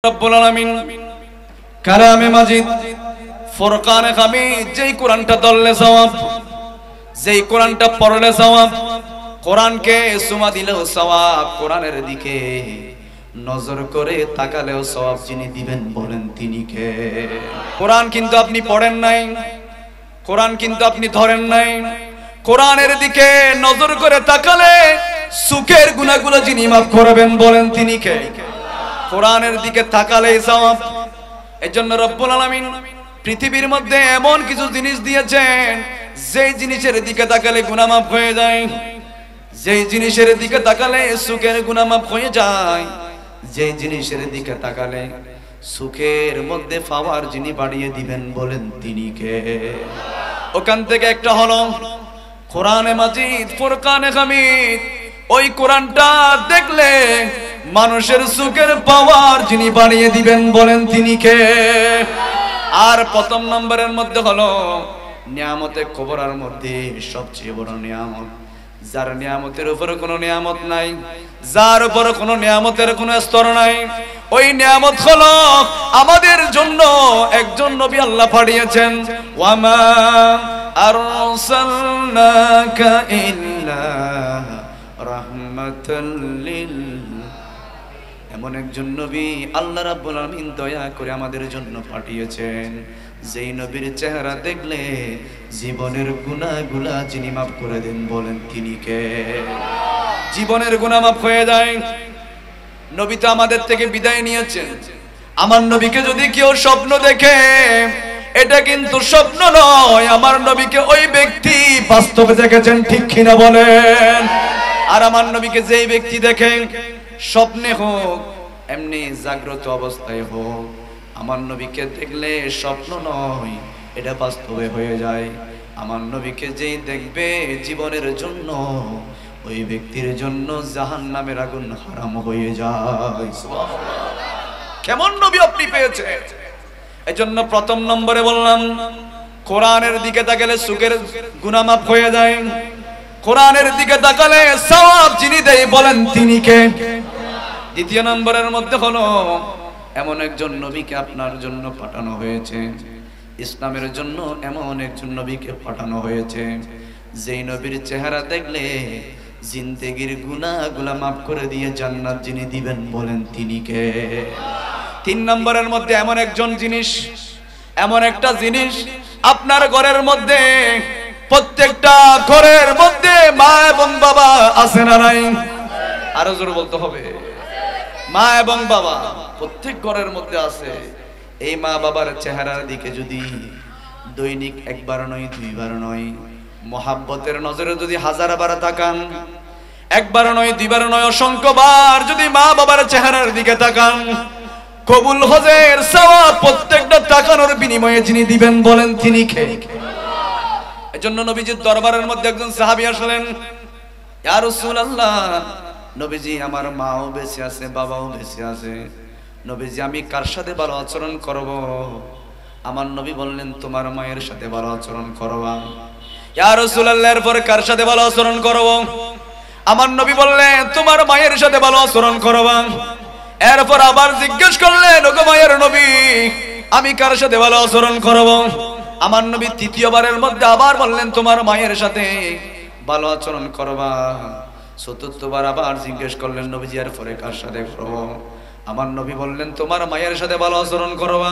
রব্বুল আলামিন কালামে মাজিদ ফুরকানে হামিদ যেই কোরআনটা ধরলে সওয়াব, যেই কোরআনটা পড়লে সওয়াব, কোরআনকে সুমা দিলেও সওয়াব, কোরআনের দিকে নজর করে তাকালেও সওয়াব যিনি দিবেন বলেন তিনি কে? কোরআন কিন্তু আপনি পড়েন নাই, কোরআন কিন্তু আপনি ধরেন নাই, কোরআনের দিকে নজর করে তাকালে সুখের গুনাহগুলো যিনি মাফ করবেন বলেন তিনি কে? কোরআনের দিকে তাকালেই সওয়াব। এজন্য রব্বুল আলামিন পৃথিবীর মধ্যে এমন কিছু জিনিস দিয়েছেন যেই জিনিসের দিকে তাকালে গুনাহ মাফ হয়ে যায়, যেই জিনিসের দিকে তাকালে সুখের গুনাহ মাফ হয়ে যায়, যেই জিনিসের দিকে তাকালে সুখের মধ্যে পাওয়ার যিনি বাড়িয়ে দিবেন বলেন তিনি কে? ওখান থেকে একটা হলো কোরআনে মাজিদ ফুরকানে হামিদ। ওই কোরআনটা দেখলে মানুষের সুখের পাওয়ার যিনি বাড়িয়ে দিবেন বলেন তিনি কে? আর প্রথম নম্বরের মধ্যে হলো নিয়ামতে কুবরার মধ্যে সবচেয়ে বড় নিয়ামত, যার নিয়ামতের উপরে কোনো নিয়ামত নাই, যার উপরে কোনো নিয়ামতের কোনো স্তর নাই, ওই নিয়ামত হলো আমাদের জন্য একজন নবী আল্লাহ পাঠিয়েছেন। ওয়ামা আরসালনাকা ইল্লা রাহমাতাল লিল, এমন একজন নবী আল্লাহ রাব্বুল আলামিন দয়া করে আমাদের জন্য পাঠিয়েছেন, যেই নবীর চেহারা দেখলে জীবনের গুনাহগুলা যিনি মাফ করে দেন বলেন তিনি কে? জীবনের গুনাহ মাফ হয়ে যায়। নবী তো আমাদের থেকে বিদায় নিয়েছেন। আমার নবীকে যদি কেউ স্বপ্ন দেখে, এটা কিন্তু স্বপ্ন নয়, আমার নবীকে ওই ব্যক্তি বাস্তবে দেখেছেন, ঠিক কিনা বলেন? আর আমার নবীকে যেই ব্যক্তি দেখে, স্বপ্নে হোক এমনি জাগ্রত অবস্থায় হোক, আমার নবীকে দেখলে স্বপ্ন নয়, এটা বাস্তবে হয়ে যায়। আমার নবীকে যেই দেখবে জীবনের জন্য, ওই ব্যক্তির জন্য জাহান্নামের আগুন হারাম হয়ে যায়। কেমন নবী আপনি পেয়েছেন? এজন্য প্রথম নম্বরে বললাম কোরআনের দিকে তাকালে সুখের গুনাহ মাফ হয়ে যায়। কোরআনের দিকে তাকালে সওয়াব যিনি দেয় বলেন তিনি কে? দ্বিতীয় নম্বরের মধ্যে হলো এমন একজন নবীকে আপনার জন্য পাঠানো হয়েছে, ইসলামের জন্য এমন একজন নবীকে পাঠানো হয়েছে, যেই নবীর চেহারা দেখলে জিন্দেগির গুনাহগুলো মাফ করে দিয়ে জান্নাত যিনি দিবেন বলেন তিনি কে? তিন নম্বরের মধ্যে এমন একজন জিনিস, এমন একটা জিনিস আপনার ঘরের মধ্যে, প্রত্যেকটা ঘরের মধ্যে মা এবং বাবা আছে না নাই? আরো জোরে বলতে হবে, মা এবং বাবা প্রত্যেক ঘরের মধ্যে আছে। এই মা বাবার চেহারার দিকে যদি দৈনিক একবার নয় দুইবার নয় মোহাব্বতের নজরে যদি হাজারবার তাকান, একবার নয় দুইবার নয় অসংখ্যবার যদি মা বাবার চেহারার দিকে তাকান, কবুল হজের সওয়াব প্রত্যেকটা তাকানোর বিনিময়ে যিনি দিবেন বলেন তিনি কে? এজন্য নবীজির দরবারের মধ্যে একজন সাহাবী আসলেন, ইয়া রাসূলুল্লাহ, নবীজি আমার মাও বেঁচে আছে, বাবাও বেঁচে আছে, নবীজি আমি কার সাথে ভালো আচরণ করব? আমার নবী বললেন তোমার মায়ের সাথে ভালো আচরণ করবা। ইয়া রাসূলুল্লাহ, এরপরে কার সাথে ভালো আচরণ করব? আমার নবী বললেন তোমার মায়ের সাথে ভালো আচরণ করবা। এরপর আবার জিজ্ঞেস করলেন ওগো মায়ের নবী, আমি কার সাথে ভালো আচরণ করব? আমার নবী তৃতীয়বারের মধ্যে আবার বললেন তোমার মায়ের সাথে ভালো আচরণ করবা। চতুর্থবার আবার জিজ্ঞেস করলেন নবীজি এরপরে কার সাথে করব? আমার নবী বললেন তোমার মায়ের সাথে ভালো আচরণ করবা।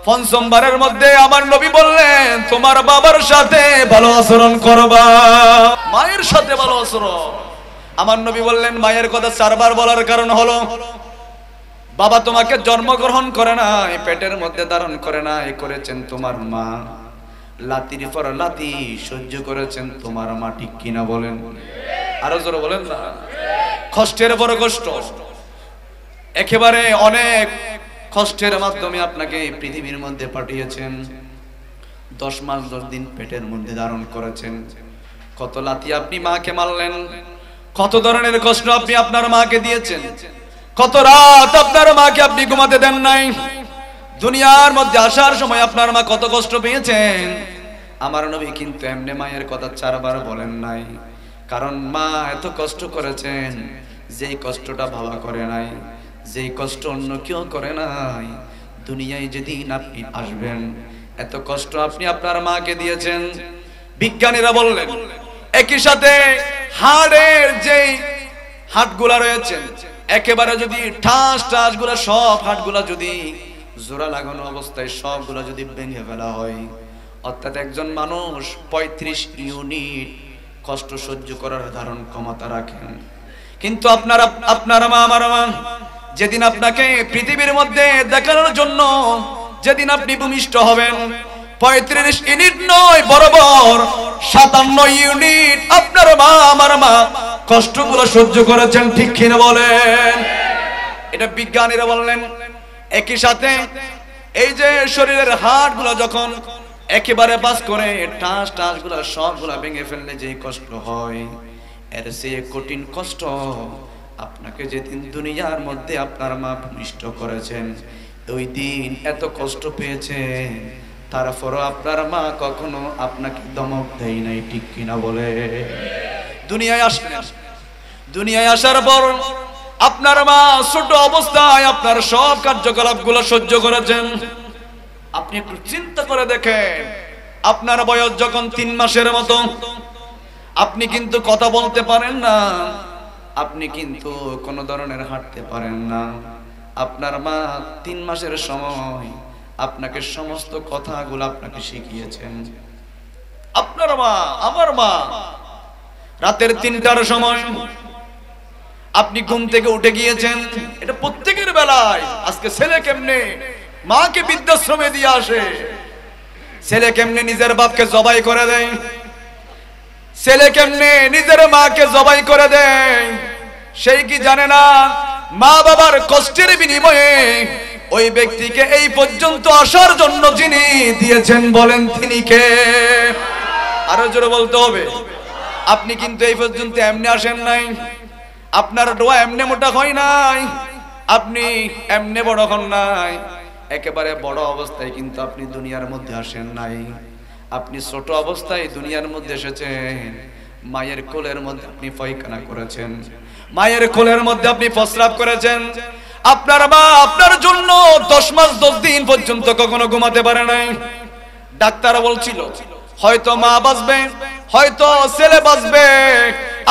পঞ্চমবারের মধ্যে আমার নবী বললেন তোমার বাবার সাথে ভালো আচরণ করবা, মায়ের সাথে ভালো আচরণ। আমার নবী বললেন মায়ের কথা চারবার বলার কারণ হলো বাবা তোমাকে জন্মগ্রহণ করে নাই, পেটের মধ্যে ধারণ করে নাই, করেছেন তোমার মা, লাতির পর লাতি সহ্য করেছেন তোমার মা, ঠিক কিনা বলেন? আরো জোরে বলেন না। কষ্টের পর কষ্ট, একেবারে অনেক কষ্টের মাধ্যমে আপনাকে পৃথিবীর মধ্যে পাঠিয়েছেন, 10 মাস 10 দিন পেটের মধ্যে ধারণ করেছেন, কত লাতি আপনি মাকে মারলেন, কত ধরনের কষ্ট আপনি আপনার মাকে দিয়েছেন, কত রাত আপনার মাকে আপনি ঘুমাতে দেন নাই, দুনিয়ার মধ্যে আসার সময় আপনার মা কত কষ্ট পেয়েছেন। আমার নবী কিন্তু এমনি মায়ের কথা 4 বার বলেন নাই, কারণ মা এত কষ্ট করেছেন যেই কষ্টটা বাবা করে নাই, যেই কষ্ট অন্য কেউ করে নাই। দুনিয়ায় যেদিন আপনি আসবেন, এত কষ্ট আপনি আপনার মাকে দিয়েছেন। বিজ্ঞানীরা বললেন একই সাথে হাড়ের যেই হাড়গুলা রয়েছে একেবারে যদি ঠাস ঠাস গুলা সব হাড়গুলা যদি জোড়া লাগানো অবস্থায় সবগুলা যদি ভেঙে ফেলা হয়, অর্থাৎ একজন মানুষ 35 ইউনিট কষ্ট সহ্য করার ধারণ ক্ষমতা রাখেন। কিন্তু আপনার মা আমার মা যেদিন আপনাকে পৃথিবীর মধ্যে দেখানোর জন্য যেদিন আপনি ভূমিষ্ঠ হবেন, 35 ইউনিট নয় বরাবর 57 ইউনিট আপনার মা আমার মা কষ্টগুলো সহ্য করেছেন। ঠিক কিনা বলেন? এটা বিজ্ঞানীরা বললেন। একই সাথে এই যে শরীরের হাড়গুলো যখন একেবারে বাস করে টাস টাস গুলা সবগুলা ভেঙে ফেললে যে কষ্ট হয়, এর চেয়ে কঠিন কষ্ট আপনাকে যেদিন দুনিয়ার মধ্যে আপনার মা ভূমিষ্ঠ করেছেন, ওই দিন এত কষ্ট পেয়েছে, তারপরও আপনার মা কখনো আপনাকে দমক দেয় নাই। ঠিক কিনা বলে? দুনিয়ায় আসলেন, দুনিয়ায় আসার পর আপনার মা ছোট অবস্থায় আপনার সব কার্যকলাপগুলো সহ্য করেছেন। আপনি একটু চিন্তা করে দেখেন, আপনার বয়স যখন 3 মাসের মতো, আপনি কিন্তু কথা বলতে পারেন না, আপনি কিন্তু কোনো ধরনের হাঁটতে পারেন না। আপনার মা 3 মাসের সময় আপনাকে সমস্ত কথাগুলো আপনাকে শিখিয়েছেন। আপনার মা আমার মা রাতের 3টার সময় আপনি ঘুম থেকে উঠে গিয়েছেন। এটা প্রত্যেকের বেলায়। আজকে ছেলে কেমনে মাকে বৃদ্ধাশ্রমে দিয়ে আসে, ছেলে কেমনে নিজের বাপকে জবাই করে দেয়, ছেলে কেমনে নিজের মাকে জবাই করে দেয়, সেই কি জানে না মা বাবার কষ্টের বিনিময়ে ওই ব্যক্তিকে এই পর্যন্ত আসার জন্য যিনি দিয়েছেন বলেন তিনি কে? আরো জোরে বলতে হবে। আপনি কিন্তু এই পর্যন্ত এমনি আসেন নাই, আপনার দোয়া এমনি মোটা হয় নাই, আপনি এমনি বড় হন নাই, একেবারে বড় অবস্থায় কিন্তু আপনি দুনিয়ার মধ্যে আসেন নাই। আপনি ছোট অবস্থায় দুনিয়ার মধ্যে এসেছেন। মায়ের কোলের মধ্যে আপনি পায়খানা করেছেন, মায়ের কোলের মধ্যে আপনি প্রস্রাব করেছেন। আপনার মা আপনার জন্য 10 মাস 10 দিন পর্যন্ত কখনো ঘুমাতে পারে নাই। ডাক্তার বলছিল হয়তো মা বাঁচবে, হয়তো ছেলে বাঁচবে।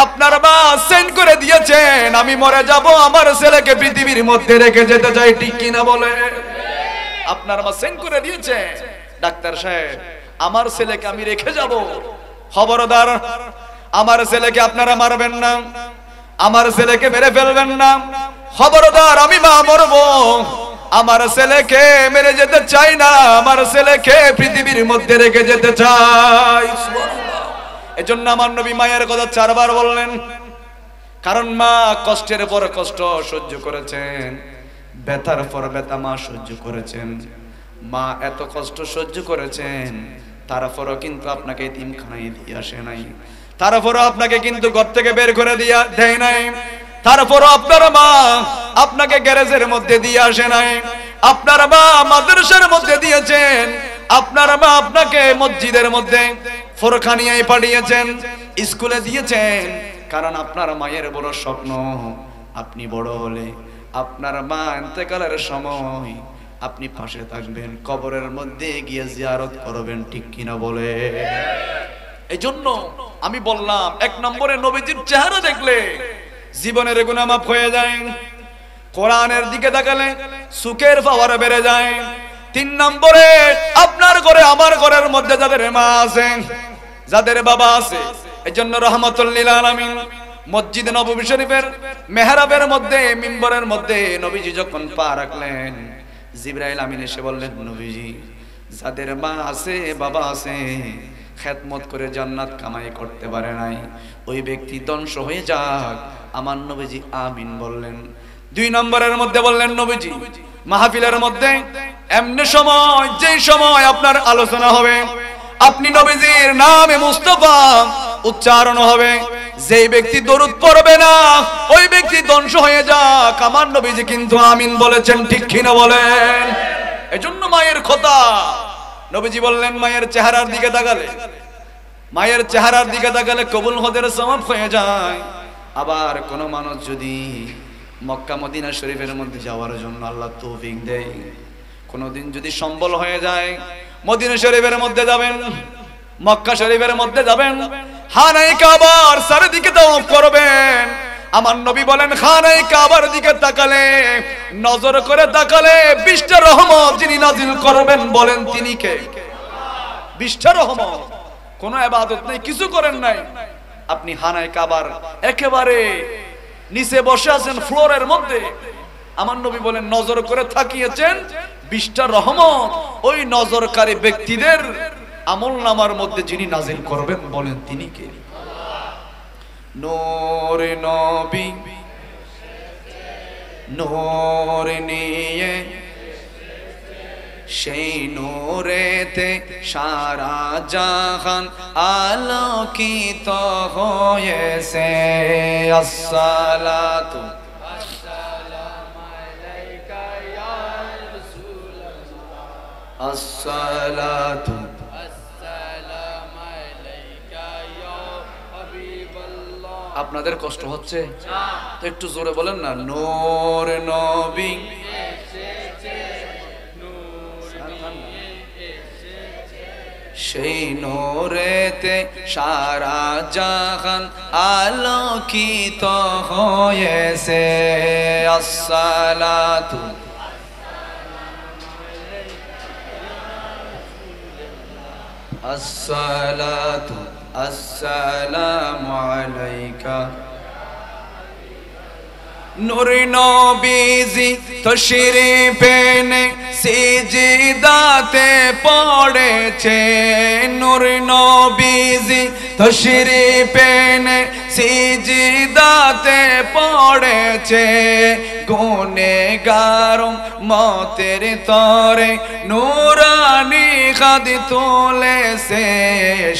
আপনার মা সেন্ড করে দিয়েছেন আমি মরে যাব, আমার ছেলেকে পৃথিবীর মধ্যে রেখে যেতে চাই। ঠিক কিনা বলে? আপনার মা সেন্ড করে দিয়েছে, ডাক্তার সাহেব আমার ছেলেকে আমি রেখে যাব, খবরদার আমার ছেলেকে আপনারা মারবেন না, আমার ছেলেকে মেরে ফেলবেন না, খবরদার আমি মা মরবো, আমার ছেলেকে মেরে যেতে চাই না, আমার ছেলেকে পৃথিবীর মধ্যে রেখে যেতে চাই। এজন্য আমার নবী মায়ের কথা 4 বার বললেন, কারণ মা কষ্টের পর কষ্ট সহ্য করেছেন, ব্যথার পর ব্যথা মা সহ্য করেছেন। মা এত কষ্ট সহ্য করেছেন, তারপরও কিন্তু আপনাকে এতিমখানায় দিয়ে আসে নাই, তারপরও আপনাকে কিন্তু ঘর থেকে বের করে দেয় নাই, তারপরও আপনার মা আপনাকে গ্যারেজের মধ্যে দিয়ে আসে নাই, আপনার মা মাদ্রাসার মধ্যে দিয়েছেন, আপনার মা আপনাকে মসজিদের মধ্যে ফরখানিয়ায় পাঠিয়েছেন, স্কুলে দিয়েছেন। কারণ আপনার মায়ের বড় স্বপ্ন আপনি বড় হলে আপনার মা ইন্তেকালের সময় আপনি পাশে থাকবেন, কবরের মধ্যে গিয়ে জিয়ারত করবেন। ঠিক কিনা বলে? এই জন্য আমি বললাম 1 নম্বরে নবীজির চেহারা দেখলে জীবনের গুনাহ মাফ হয়ে যায়, কোরআনের দিকে তাকালে সুখের পাওয়ার বেড়ে যায়। 3 নম্বরে আপনার ঘরে আমার ঘরের মধ্যে যাদের মা আছে, যাদের বাবা আছে, এজন্য রাহমাতুল লিল আলামিন মসজিদ নববী শরীফের মেহরাবের মধ্যে মিম্বরের মধ্যে নবীজি যখন পা রাখলেন, জিবরাইল আমিন এসে বললেন নবীজি যাদের মা আছে বাবা আছে খেদমত করে জান্নাত কামাই করতে পারে নাই, ওই ব্যক্তি ধ্বংস হয়ে যাক। আমার নবীজি আমিন বললেন। 2 নম্বরের মধ্যে বললেন নবীজি মাহফিলের মধ্যে এমনি সময়, যেই সময় আপনার আলোচনা হবে, আপনি নবীজির নামে মুস্তাফা উচ্চারণ হবে, যেই ব্যক্তি দরুদ পড়বে না ওই ব্যক্তি ধ্বংস হয়ে যাক। আমার নবীজি কিন্তু আমিন বলেছেন। ঠিক কিনা বলেন? এজন্য মায়ের কথা নবীজি বললেন মায়ের চেহারার দিকে তাকালে, মায়ের চেহারার দিকে তাকালে কবুল হদের সওয়াব হয়ে যায়। আবার কোন মানুষ যদি মক্কা মদিনা শরীফের মধ্যে যাওয়ার জন্য আল্লাহ তৌফিক দেয়। কোনদিন যদি সম্বল হয়ে যায় মদিনা শরীফের মধ্যে যাবেন, মক্কা শরীফের মধ্যে যাবেন, খানায়ে কাবার চারিদিকে তাওয়াফ করবেন। আমার নবী বলেন খানায়ে কাবার দিকে তাকালে, নজর করে তাকালে 20টা রহমত যিনি নাজিল করবেন বলেন তিনি কে? 20টা রহমত। কোনো ইবাদত নাই, কিছু করেন নাই, আপনি খানায়ে কাবার একেবারে নিচে বসে আছেন ফ্লোরের মধ্যে, আমার নবী বলেন নজর করে তাকিয়েছেন 20টা রহমত ওই নজরকারী ব্যক্তিদের আমলনামার মধ্যে যিনি নাজিল করবেন বলেন তিনি কে? নূরে নবী নূর নিয়ে সেই নূরেতে সারা জাহান আলোকিত হয়েছে। আসসালাতু আসসালাতু আপনাদের কষ্ট হচ্ছে তো একটু জোরে বলেন না। নূর নবী সেই নূরেতে সারা জাহান আলোকিত হয়েছে। আসসালাতু আসসালাতু আসসালামু আলাইকা। নূরে নবীজি তশরিফ এনে সিজদাতে পড়েছে। নূরে নবীজি তশরিফ এনে সিজদাতে পড়েছে। গুনেহগার মতের তরে নূরানি খাদ তুলেছে।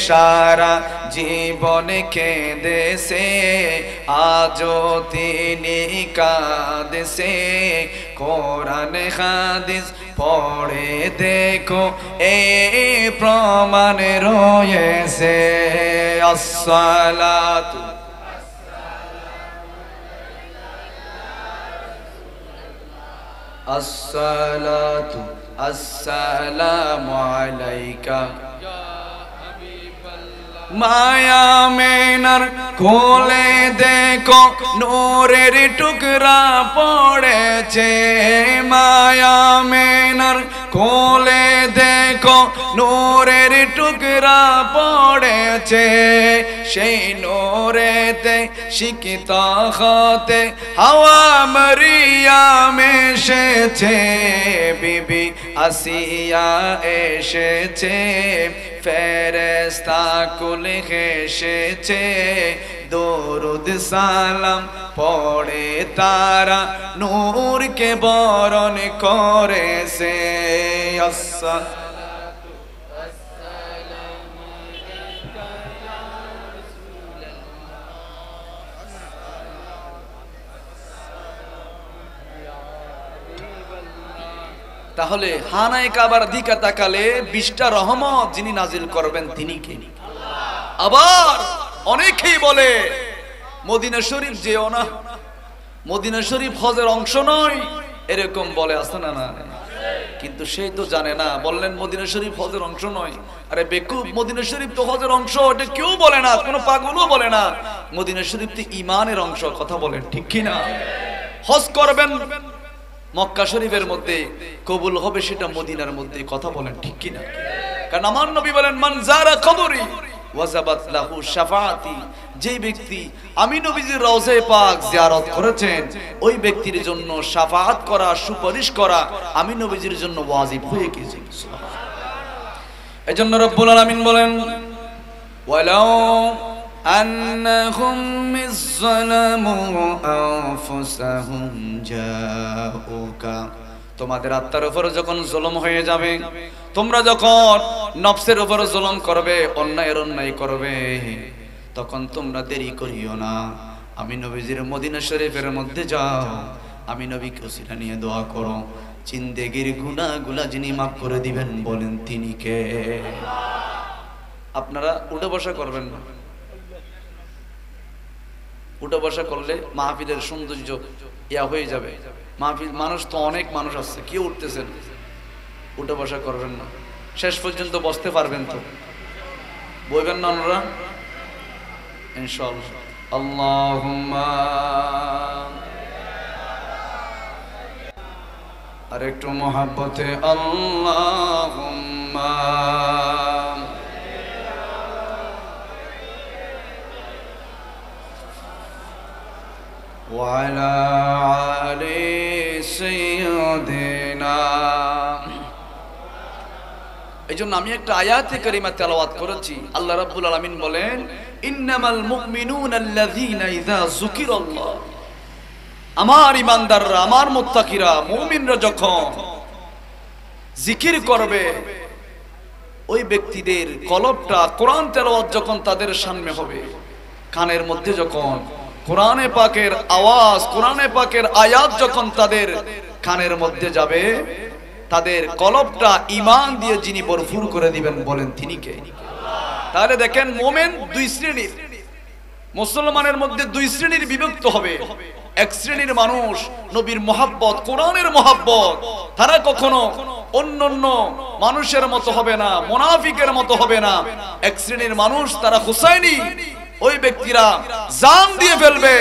সারা জীবন কেঁদেছে আজও তিনি কাঁদছে। কোরআন হাদিস পড়ে দেখো এই প্রমাণ রয়েছে। আসসালাতু আসসালাতু আসসালামু আলাইকা। মায়া মেনার কোলে দেখো নূরের টুকরা পড়েছে। মায়া মেনার কোলে দেখো নূরের টুকরা পড়েছে। সেই নূরেতে শিক্ষিত হতে হাওয়া মারিয়াম এসেছে। বিবি আসিয়া এসেছে। ফেরেশতা কুল এসেছে। দরুদ সালাম পড়ে তারা নূরকে বরণ করেছে। তাহলে খানায়ে কাবার দিকে তাকালে 20টা রহমত যিনি নাজিল করবেন তিনি কে? আবার অনেকেই বলে মদিনা শরীফ যেও না, মদিনা শরীফ হজের অংশ নয়, এরকম বলে, আছে না? না, কিন্তু সেই তো জানে না। বললেন মদিনা শরীফ হজের অংশ নয়, আরে বেকুব, মদিনা শরীফ তো হজের অংশ, এটা কেউ বলে না, কোনো পাগলও বলে না। মদিনা শরীফ তো ঈমানের অংশ, কথা বলেন ঠিক কি না? হজ করবেন মক্কা শরীফের মধ্যে, কবুল হবে সেটা মদিনার মধ্যে, কথা বলেন ঠিক কি না? কারণ আমার নবী বলেন মান যারা কবরি ওয়াজাবাত লাহু শাফাআতি, যে ব্যক্তি আমি নবীজির রওজায়ে পাক জিয়ারত করেছেন ওই ব্যক্তির জন্য শাফাআত করা, সুপারিশ করা আমি নবীজির জন্য ওয়াজিব হয়ে গেছে। সুবহানাল্লাহ। এজন্য রব্বুল আলামিন বলেন ওয়ালাউ আন্নাহুম ইযলামু আনফুসাহুম জাউকা, তোমাদের আত্মার উপর যখন জুলুম হয়ে যাবে, তোমরা যখন নফসের উপর জুলুম করবে, অন্যায় করবে, তখন তোমরা দেরি করিও না, আমি নবীজির মদিনা শরীফের মধ্যে যাও, আমি নবীকে ওসিলা নিয়ে দোয়া করো, জিন্দেগির গুনাহগুলো যিনি মাফ করে দিবেন বলেন তিনি কে? আপনারা উঠে বসা করবেন না, উঠে বসা করলে মাহফিলের সৌন্দর্য ইয়া হয়ে যাবে। মাহফিল মানুষ তো অনেক মানুষ আছে, কি উঠতেছেন, উঠে বসা করবেন না, শেষ পর্যন্ত বসতে পারবেন তো, বইবেন না ওনারা ইনশাআল্লাহ। আল্লাহুম্মা, আর একটু মোহাব্বতে আল্লাহুম্মা ওয়া আলা আলি সাইয়্যিদিনা। এই জন্য আমি একটা আয়াতে কারিমা তেলাওয়াত করেছি। আল্লাহ রাব্বুল আলামিন বলেন, ইন্নামাল মুমিনুনা আল্লাযীনা ইযা যুকিরাল্লাহ, আমার ঈমানদাররা, আমার মুত্তাকিরা, মুমিনরা যখন জিকির করবে, ওই ব্যক্তিদের কলবটা কোরআন তেলাওয়াত যখন তাদের সামনে হবে, কানের মধ্যে যখন কোরআনে পাকের আওয়াজ, কোরআনে পাকের আয়াত যখন তাদের কানের মধ্যে যাবে, তাদের কলবটা ঈমান দিয়ে যিনি ভরপুর করে দিবেন, বলেন তিনি কে? তাহলে দেখেন, মুমিন দুই শ্রেণীর, মুসলমানের মধ্যে দুই শ্রেণীর বিভক্ত হবে। এক শ্রেণীর মানুষ নবীর মহাব্বত, কোরআনের মহাব্বত, তারা কখনো অন্যান্য মানুষের মতো হবে না, মুনাফিকের মতো হবে না। এক শ্রেণীর মানুষ তারা হুসাইনি, ওই ব্যক্তিরা জান দিয়ে ফেলবে,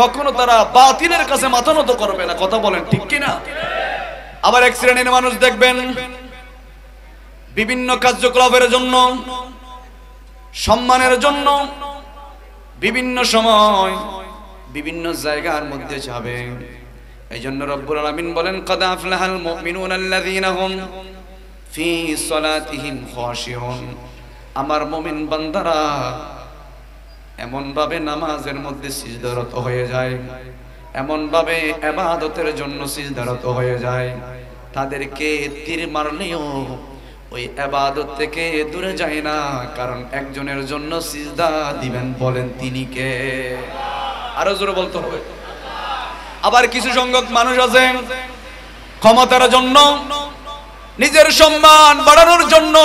কখনো তারা বাতিলের কাছে মাথা নত করবে না। কথা বলেন ঠিক কিনা? আবার এক শ্রেণীর মানুষ দেখবেন বিভিন্ন কার্যকলাপের জন্য, সম্মানের জন্য বিভিন্ন সময় বিভিন্ন জায়গার মধ্যে যাবে। এই জন্য রব্বুল আলামিন বলেন, কদ আফলাহাল মুমিনুনা আল্লাযীনা হুম ফি সলাতিহিম খাশিউন, আমার মুমিন বান্দারা এমন ভাবে নামাজের মধ্যে সিজদারত হয়ে যায়, এমন ভাবে ইবাদতের জন্য সিজদারত হয়ে যায়, তাদেরকে তীর মারলেও ওই ইবাদত থেকে দূরে যায় না। কারণ একজনের জন্য সিজদা দিবেন, বলেন তিনি কে? আরো জোরে বলতে হবে। আবার কিছু সংখ্যক মানুষ আছে ক্ষমতার জন্য, নিজের সম্মান বাড়ানোর জন্য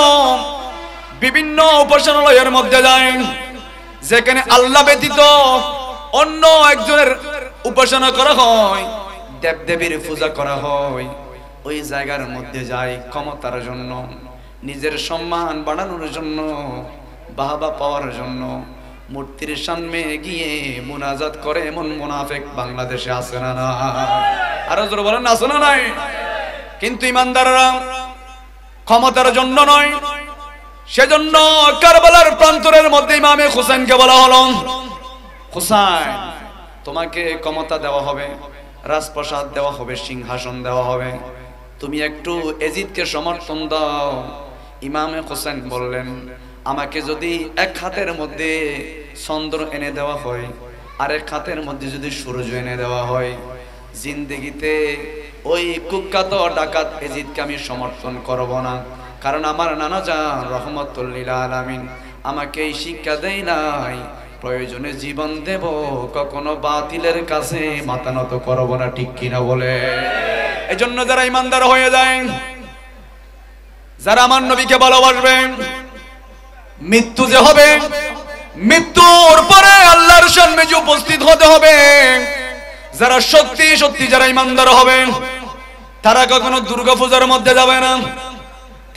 বিভিন্ন উপাসনালয়ের মধ্যে যায়, যেখানে আল্লাহ ব্যতীত অন্য একজনের উপাসনা করা হয়, দেবদেবীর পূজা করা হয়, ওই জায়গার মধ্যে যায় ক্ষমতার জন্য, নিজের সম্মান বাড়ানোর জন্য, বাহবা পাওয়ার জন্য। মূর্তির সামনে গিয়ে মুনাজাত করে এমন মুনাফিক বাংলাদেশে আছে না না? আরো জোরে বলেন, আছে না নাই? কিন্তু ইমানদাররা ক্ষমতার জন্য নয়, সেজন্য কারবালার প্রান্তরের মধ্যে ইমামে হুসাইনকে বলা হলো, হুসাইন, তোমাকে ক্ষমতা দেওয়া হবে, রাজপ্রাসাদ দেওয়া হবে, সিংহাসন দেওয়া হবে, তুমি একটু এজিদকে সমর্থন দাও। ইমামে হুসাইন বললেন, আমাকে যদি এক হাতের মধ্যে চন্দ্র এনে দেওয়া হয়, আর এক হাতের মধ্যে যদি সূর্য এনে দেওয়া হয়, জিন্দেগিতে ওই কুখ্যাত ডাকাত এজিদকে আমি সমর্থন করব না। কারণ আমার নানা জান রহমাতুল লিল আলামিন আমাকে এই শিক্ষা দেয় নাই, প্রয়োজনে জীবন দেব, কখনো বাতিলের কাছে মাথা নত করব না। ঠিক কিনা বলে? এজন্য যারা ইমানদার হয়ে যায়, যারা আমার নবীকে ভালোবাসবেন, মৃত্যু যে হবে, মৃত্যুর পরে আল্লাহর সামনে যে উপস্থিত হতে হবে, যারা সত্যি সত্যি যারা ইমানদার হবে, তারা কখনো দুর্গা পূজার মধ্যে যাবে না,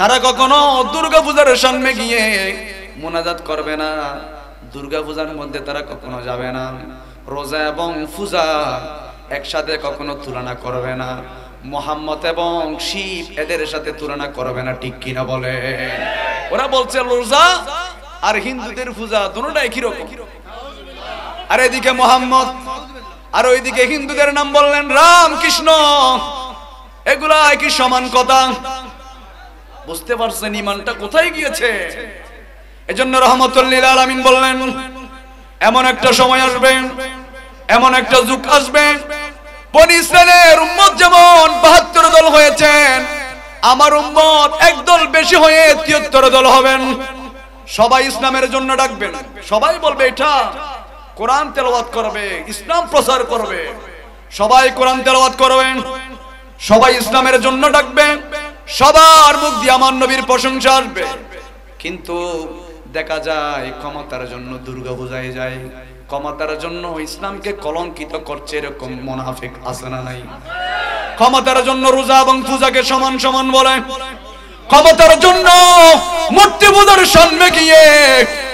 তারা কখনো দুর্গা পূজার সামনে গিয়ে মুনাজাত করবে না, দুর্গা পূজার মধ্যে তারা কখনো যাবে না, রোজা এবং পূজা একসাথে কখনো তুলনা করবে না, মুহাম্মদ এবং শিব এদের সাথে তুলনা করবে না। ঠিক কিনা বলে? ওরা বলছে রোজা আর হিন্দুদের পূজা দুটোটাই একই রকম, আর এদিকে মুহাম্মদ, আর ওইদিকে হিন্দুদের নাম বললেন রাম কৃষ্ণ, এগুলা একই সমান কথা। বুঝতে পারছেন ঈমানটা কোথায় গিয়েছে? এজন্য রহমাতুল লিল আলামিন বললেন, এমন একটা সময় আসবে, এমন একটা যুগ আসবে, বনি ইসরাইলের উম্মত যেমন ৭২ দল হয়েছেন, আমার উম্মত একদল বেশি হয়ে ৭৩ দল হবেন। সবাই ইসলামের জন্য ডাকবেন, সবাই বলবে এটা কোরআন তেলাওয়াত করবে, ইসলাম প্রচার করবে, সবাই কোরআন তেলাওয়াত করবেন, সবাই ইসলামের জন্য ডাকবে, সবার মুখ দিয়ে আমার নবীর প্রশংসা আসবে। কিন্তু দেখা যায় ক্ষমতার জন্য দুর্গা পূজায় যায়, ক্ষমতার জন্য ইসলামকে কলঙ্কিত করছে এরকম মুনাফিক আছে না নাই? ক্ষমতার জন্য রোজা এবং পূজাকে সমান সমান বলে, ক্ষমতার জন্য মূর্তি পূজার সামনে গিয়ে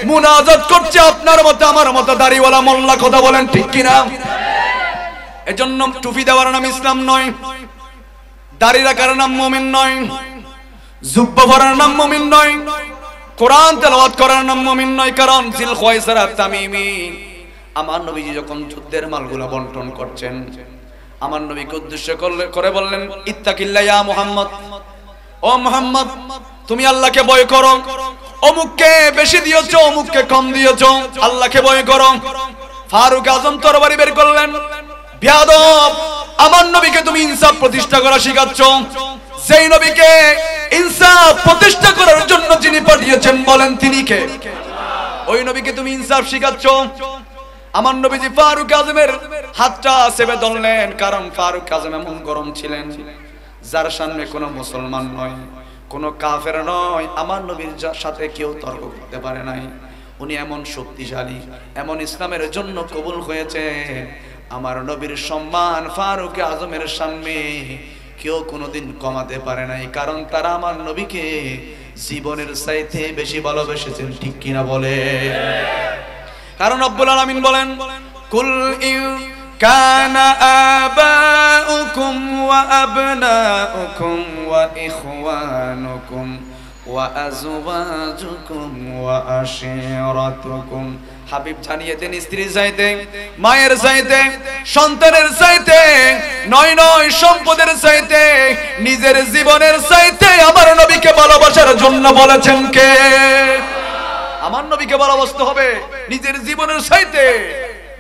মুনাজাত করছে আপনার মতো আমার মতো দাড়িওয়ালা মোল্লা। কথা বলেন ঠিক কিনা? এজন্য টুপি দেওয়ার নাম ইসলাম নয়, দাড়ি রাখার নাম মুমিন নয়, জুব্বা পরার নাম মুমিন নয়, কোরআন তেলাওয়াত করার নাম মুমিন নয়। কারণ জিল খুয়াইসারা তামিমি আমার নবীজি যখন যুদ্ধের মালগুলো বন্টন করছেন, আমার নবীকে উদ্দেশ্য করে বললেন, ইত্তাকিল্লাহ ইয়া মুহাম্মদ, ও মুহাম্মদ তুমি আল্লাহকে ভয় করো। অমুককে বেশি দিয়েছো, অমুককে কম দিয়েছো, আল্লাহকে ভয় করো। ফারুক আজম তরবারি বের করলেন, বেয়াদব, আমার নবীকে তুমি ইনসাফ প্রতিষ্ঠা করা শিখাচ্ছ। সেই নবীকে ইনসাফ প্রতিষ্ঠা করার জন্য যিনি পাঠিয়েছেন বলেন তিনি কে? ওই নবীকে তুমি ইনসাফ শিখাচ্ছ। আমার নবীজি ফারুক আজমের হাতটা চেপে ধরলেন, কারণ ফারুক আজম এমন গরম ছিলেন যার সামনে কোনো মুসলমান নয়, কোনো কাফের নয়, আমার নবীর সাথে কেউ তর্ক করতে পারে নাই। উনি এমন শক্তিশালী, এমন ইসলামের জন্য কবুল হয়েছে। আমার নবীর সম্মান ফারুক আজমের সামনে কেউ কোনোদিন কমাতে পারে নাই, কারণ তারা আমার নবীকে জীবনের চাইতে বেশি ভালোবেসেছেন। ঠিক কিনা বলে? কারণ রব্বুল আলামিন বলেন, কুল ইন কানা আবাউকুম ওয়া আবনাউকুম ওয়া ইখওয়ানুকুম ওয়া আজওয়াজুকুম ওয়া আশিরাতুকুম। হাবিব জানিয়ে দেন, স্ত্রীর চাইতে, মায়ের চাইতে, সন্তানের চাইতে, নয় নয় সম্পদের চাইতে, নিজের জীবনের চাইতে আমার নবীকে ভালোবাসার জন্য বলেছেন কে? আমার নবীকে ভালোবাসতে হবে, নিজের জীবনের চাইতে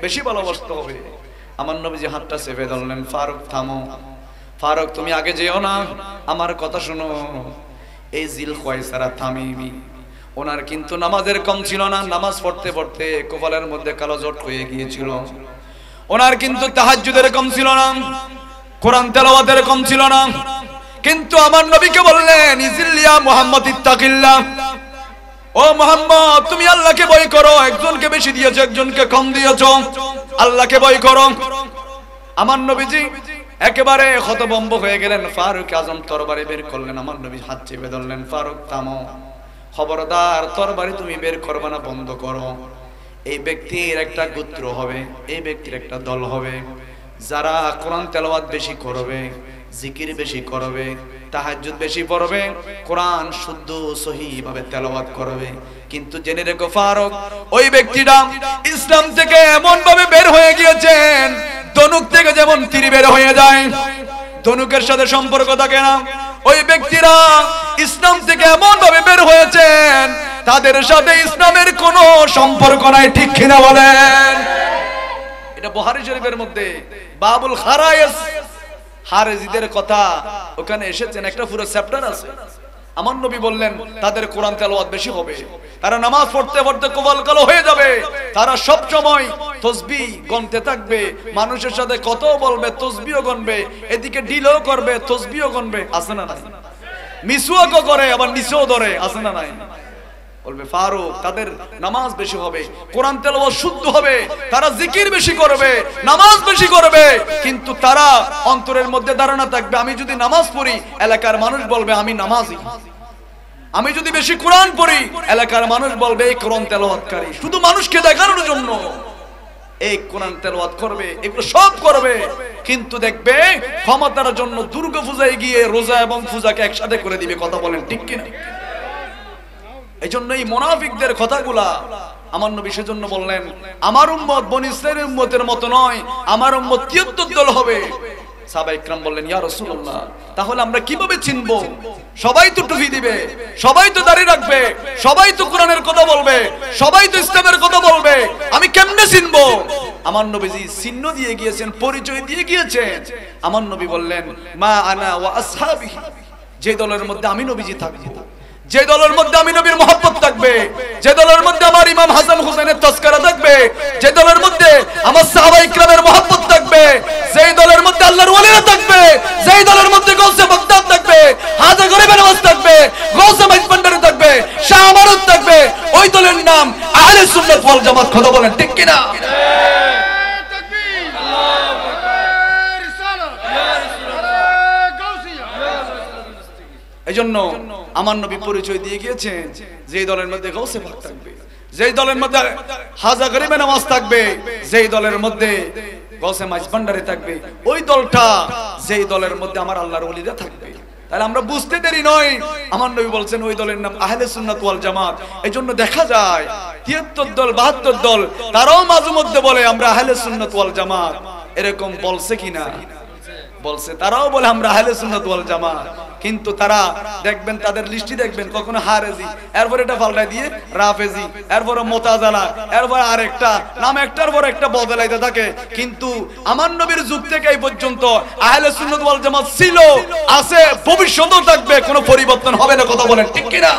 বেশি ভালোবাসতে হবে। আমার নবীজি হাতটা চেপে ধরলেন, ফারুক থামো, ফারুক তুমি আগে যেও না, আমার কথা শোনো। এই জিল খুয়াইসারা তামিমি ওনার কিন্তু নামাজের কম ছিল না, নামাজ পড়তে পড়তে কপালের মধ্যে কালো জট হয়ে গিয়েছিল। ওনার কিন্তু তাহাজ্জুদের কম ছিল না, কোরআন তেলাওয়াতের কম ছিল না, কিন্তু আমার নবীকে বললেন, ইজিল্লিয়া মুহাম্মদ ইত্তাকিল্লাহ, ও মুহাম্মদ তুমি আল্লাহকে ভয় করো। একজনকে বেশি দিয়েছো, একজনকে কম দিয়েছো, আল্লাহকে ভয় করো। আমার নবীজি একেবারে হতভম্ব হয়ে গেলেন। ফারুক আজম তরবারি বের করলেন, আমার নবী হাত চেপে ধরলেন, ফারুক থামো, খবরদার তরবারি তুমি বের করবে না, বন্ধ করো। এই ব্যক্তির একটা গোত্র হবে, এই ব্যক্তির একটা দল হবে, যারা কোরআন তেলাওয়াত বেশি করবে, জিকির বেশি করবে, তাহাজ্জুদ বেশি পড়বে, কোরআন শুদ্ধ সহিহ ভাবে তেলাওয়াত করবে। কিন্তু জেনে রেখো ফারুক, ওই ব্যক্তিটা ইসলাম থেকে এমন ভাবে বের হয়ে গিয়েছেন, ধনুক থেকে যেমন তীর বের হয়ে যায়, ধনুকের সাথে সম্পর্ক থাকে না। ওই ব্যক্তিরা ইসলাম থেকে এমন ভাবে বের হয়েছেন, তাদের সাথে ইসলামের কোনো সম্পর্ক নাই। ঠিক কিনা বলেন? এটা বুখারী শরীফের মধ্যে বাবুল খারায়েস, হারেজিদের কথা ওখানে এসেছেন, একটা পুরো চ্যাপ্টার আছে। আমার নবী বললেন তাদের কোরআন তেলাওয়াত বেশি হবে, তারা নামাজ পড়তে পড়তে কপাল কালো হয়ে যাবে, তারা সব সময় তাসবিহ গণতে থাকবে, মানুষের সাথে কত বলবে, তাসবিহও গণবে, এদিকে ডিলও করবে, তাসবিহও গণবে। আছে না নাই? মিসওয়াকও করে, আবার নিচেও ধরে। আছে না নাই? বলবে ফারুক তাদের নামাজ বেশি হবে, কোরআন তেলাওয়াত শুদ্ধ হবে, তারা জিকির বেশি করবে, নামাজ বেশি করবে, কিন্তু তারা অন্তরের মধ্যে ধারণা থাকবে, আমি যদি নামাজ পড়ি এলাকার মানুষ বলবে আমি নামাজি, আমি যদি বেশি কোরআন পড়ি এলাকার মানুষ বলবে এই কোরআন তেলাওয়াতকারী। শুধু মানুষকে দেখানোর জন্য এই কোরআন তেলাওয়াত করবে, এগুলো সব করবে, কিন্তু দেখবে ক্ষমতার জন্য দুর্গা পূজায় গিয়ে রোজা এবং পূজাকে একসাথে করে দিবে। কথা বলেন ঠিক কিনা? এই জন্য এই মুনাফিকদের কথাগুলা আমার নবী সেজন্য বললেন, আমার উম্মত বনী ইসরাইলের উম্মতের মতো নয়, আমার উম্মত ৭৩ দল হবে। সাহাবা ইকরাম বললেন, ইয়া রাসূলুল্লাহ তাহলে আমরা কিভাবে চিনবো? সবাই তো টুপি দিবে, সবাই তো দাড়ি রাখবে, সবাই তো কোরআনের কথা বলবে, সবাই তো ইসলামের কথা বলবে, আমি কেমনে চিনবো? আমার নবীজি চিহ্ন দিয়ে গিয়েছেন, পরিচয় দিয়ে গিয়েছেন। আমার নবী বললেন, মা আনা ওয়া আসহাবি, যে দলের মধ্যে আমি নবীজি থাকবো, যে দলের মধ্যে আমি নবীর মহব্বত থাকবে, যে দলের মধ্যে আমার ইমাম হাসান হুসাইনের তাজকিরা থাকবে, যে দলের মধ্যে আমার সাহাবা ইকরামের মহব্বত থাকবে, যেই দলের মধ্যে আল্লাহর ওলিরা থাকবে, যেই দলের মধ্যে গৌসে বাগদাদ থাকবে, হাজা গরিবের নওয়াজ থাকবে, গৌসে মাইজবান্ডারি থাকবে, শাহ আমারত থাকবে, ওই দলের নাম আহলে সুন্নাত ওয়াল জামাত। কথা বলেন ঠিক কিনা? এইজন্য আমার নবী পরিচয় দিয়ে গিয়েছেন, যেই দলের মধ্যে গৌসে পাক থাকবে, যেই দলের মধ্যে হাজা গরিবে নামাজ থাকবে, যেই দলের মধ্যে গৌসে মাইজ ভান্ডারি থাকবে, ওই দলটা যেই দলের মধ্যে আমার আল্লাহর ওলিরা থাকবে। তাহলে আমরা বুঝতে দেরি নয়, আমার নবী বলছেন ওই দলের নাম আহলে সুন্নাত ওয়াল জামাত। এইজন্য দেখা যায় ৭৩ দল ৭২ দল তারাও মাঝে মধ্যে বলে আমরা আহলে সুন্নাত ওয়াল জামাত। এরকম বলছে কিনা? বলছে, তারাও বলে আমরা আহলে সুন্নাত ওয়াল জামাত। কিন্তু তারা দেখবেন তাদের লিস্টি দেখবেন কখনো হারেজি, এরপর এটা পাল্টাই দিয়ে রাফেজি, এরপর মুতাজালা, এরপর আরেকটা নাম একটার পর একটা বদলাইতে থাকে। কিন্তু আমার নবীর যুগ থেকে এই পর্যন্ত আহলে সুন্নাত ওয়াল জামাত ছিল, আছে, ভবিষ্যতেও থাকবে, কোনো পরিবর্তন হবে না। কথা বলেন ঠিক কিনা?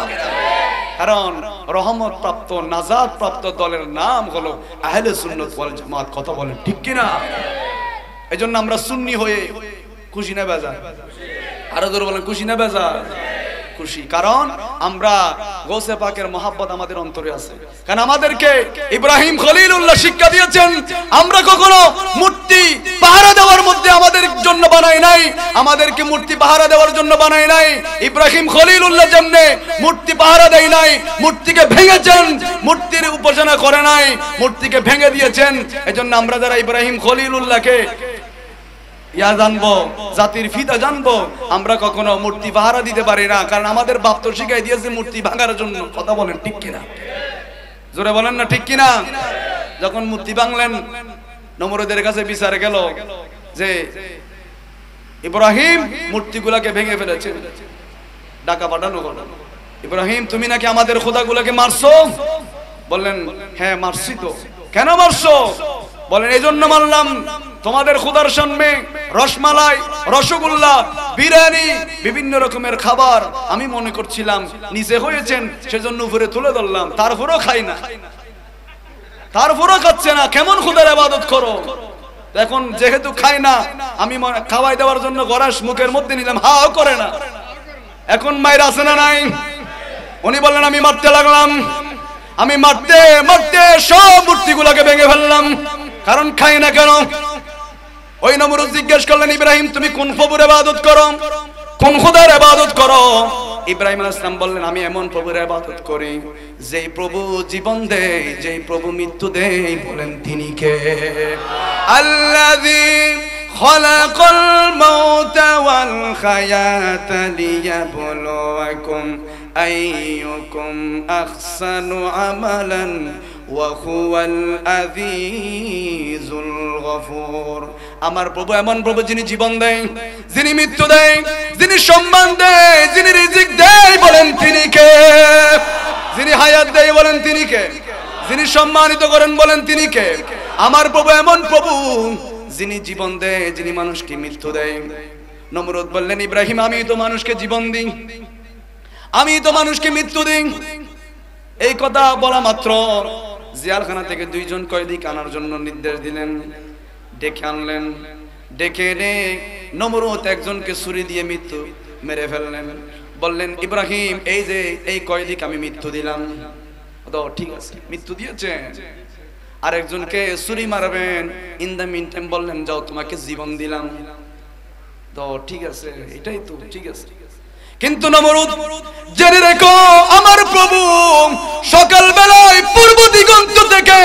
কারণ রহমত প্রাপ্ত নাজাত প্রাপ্ত দলের নাম হলো আহলে সুন্নাত ওয়াল জামাত। কথা বলেন ঠিক কিনা? এইজন্য আমরা সুন্নি হয়ে খুশি না বেজার? আরো জোরে বলেন, খুশি না বেজার? খুশি। কারণ আমরা গৌসে পাকের মহব্বত আমাদের অন্তরে আছে। কারণ আমাদেরকে ইব্রাহিম খলিলুল্লাহ শিক্ষা দিয়েছেন, আমরা কখনো মূর্তি পাহারা দেওয়ার মধ্যে আমাদের জন্য বানাই নাই, আমাদেরকে মূর্তি পাহারা দেওয়ার জন্য বানাই নাই। ইব্রাহিম খলিলুল্লাহ যেমনে মূর্তি পাহারা দেয় নাই, মূর্তিকে ভেঙেছেন, মূর্তির উপাসনা করে নাই, মূর্তিকে ভেঙে দিয়েছেন। এজন্য আমরা যারা ইব্রাহিম খলিলুল্লাহকে ইয়া জানবো, জাতির ফিদা জানবো, আমরা কখনো মূর্তি পাহারা দিতে পারি না। কারণ আমাদের বাপ তো শিখাই দিয়েছে মূর্তি ভাঙার জন্য। কথা বলেন ঠিক কিনা? জোরে বলেন না ঠিক কিনা? যখন মূর্তি ভাঙলেন, নমরুদের কাছে বিচার গেল যে ইব্রাহিম মূর্তিগুলাকে ভেঙে ফেলেছে, ডাকা পাঠানো হলো, ইব্রাহিম তুমি নাকি আমাদের খোদাগুলোকে মারছো? বললেন হ্যাঁ মারছি। তো কেন মারছো? বলেন এই জন্য মারলাম, তোমাদের খোদার সামনে রসমালাই, রসগোল্লা, বিরিয়ানি, বিভিন্ন রকমের খাবার আমি মনে করছিলাম নিচে হয়েছেন, সেজন্য উপরে তুলে ধরলাম, তারপরও খাই না, তারপরও খাচ্ছে না। কেমন খোদার ইবাদত করো? এখন যেহেতু খাই না, আমি খাওয়াই দেওয়ার জন্য গরাস মুখের মধ্যে নিলাম, হাও করে না। এখন মায়ের আছে না নাই? উনি বললেন আমি মারতে লাগলাম, আমি মারতে মারতে সব মূর্তিগুলোকে ভেঙে ফেললাম, কারণ খাই না কেন। ওই নমরুদ জিজ্ঞেস করলেন ইব্রাহিম তুমি কোন প্রভুর ইবাদত করো, কোন খোদার ইবাদত করো? ইব্রাহিম আলাইহিস সালাম বললেন আমি এমন প্রভুর ইবাদত করি যেই প্রভু জীবন দেয়, যেই প্রভু মৃত্যু দেয়। বলেন তিনি কে? আল্লাযী খালাকাল মাউতা ওয়াল হায়াতা লিয়াবলুয়াকুম আইয়ুকুম আহসানু আমালান ওয়া হুয়াল আযীজুল গফুর। আমার প্রভু এমন প্রভু যিনি জীবন দেয়, যিনি মৃত্যু দেয়, যিনি সম্মান দেয়, যিনি রিজিক দেয়। বলেন তিনি কে? যিনি হায়াত দেয় বলেন তিনি কে? যিনি সম্মানিত করেন বলেন তিনি কে? আমার প্রভু এমন প্রভু যিনি জীবন দেয়, যিনি মানুষকে মৃত্যু দেয়। নমরুদ বললেন ইব্রাহিম আমি তো মানুষকে জীবন দিই, আমি তো মানুষকে মৃত্যু দিই। এই কথা বলা মাত্র জেলখানা থেকে দুইজন কয়েদি আনার জন্য নির্দেশ দিলেন, ডেকে আনলেন। ডেকে এনে নমরুদ একজনকে ছুরি দিয়ে মৃত্যু মেরে ফেললেন। বললেন ইব্রাহিম এই যে এই কয়েদিকে আমি মৃত্যু দিলাম। তো ঠিক আছে মৃত্যু দিয়েছে, আরেকজনকে ছুরি মারবেন। ইন দ্য মিন টাইম বললেন যাও তোমাকে জীবন দিলাম। তো ঠিক আছে এটাই তো ঠিক আছে। কিন্তু নমরুদ জেনে রেখো আমার প্রভু সকাল বেলায় পূর্ব দিগন্ত থেকে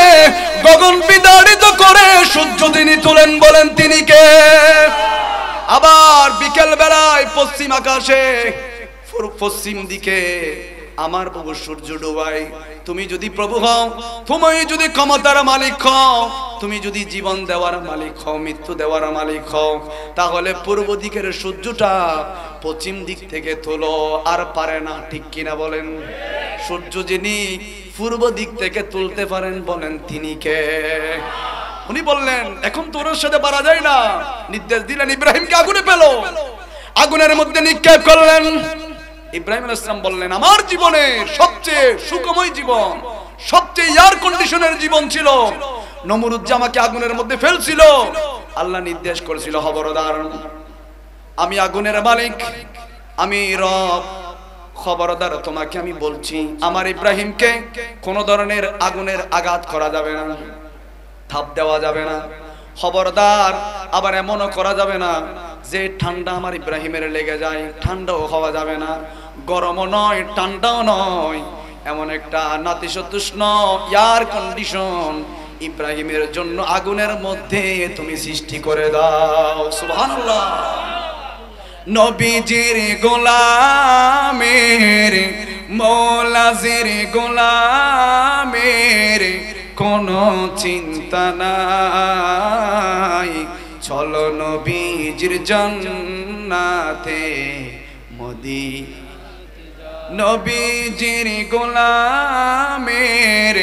গগন বিদারিত করে সূর্য তিনি তোলেন। বলেন তিনি কে? আবার বিকেল বেলায় পশ্চিম আকাশে পশ্চিম দিকে আমার প্রভু সূর্য ডোবায়। তুমি যদি প্রভু হও, তুমি যদি ক্ষমতার মালিক হও, তুমি যদি জীবন দেওয়ার মালিক হও, মৃত্যু দেওয়ার মালিক হও, তাহলে পূর্ব দিকের সূর্যটা পশ্চিম দিক থেকে তোলো। আর পারে না, ঠিক কিনা বলেন? সূর্য যিনি পূর্ব দিক থেকে তুলতে পারেন বলেন তিনি কে? উনি বললেন এখন তোর সাথে পারা যায় না। নির্দেশ দিলেন ইব্রাহিমকে আগুনে ফেলো। আগুনের মধ্যে নিক্ষেপ করলেন। ইব্রাহিম আলাইহিস সালাম বললেন আমার জীবনের সবচেয়ে সুখময় জীবন, সবচেয়ে এয়ার কন্ডিশনের জীবন ছিল নমরুদ যে আমাকে আগুনের মধ্যে ফেলছিল। আল্লাহ নির্দেশ করেছিল খবরদার আমি আগুনের মালিক, আমি রব, খবরদার তোমাকে আমি বলছি আমার ইব্রাহিমকে কোন ধরনের আগুনের আঘাত করা যাবে না, থাপ দেওয়া যাবে না, খবরদার। আবার এমনও করা যাবে না যে ঠান্ডা আমার ইব্রাহিমের লেগে যায়, ঠান্ডাও খাওয়া যাবে না, গরমও নয় ঠান্ডাও নয়, এমন একটা নাতিশীতোষ্ণ এয়ার কন্ডিশন ইব্রাহিমের জন্য আগুনের মধ্যে তুমি সৃষ্টি করে দাও। সুবহানাল্লাহ। নবীজির গোলামের মৌলাজির গোলামের কোনো চিন্তা নাই, চলো নবীজির জান্নাতে নবীজির গোলামের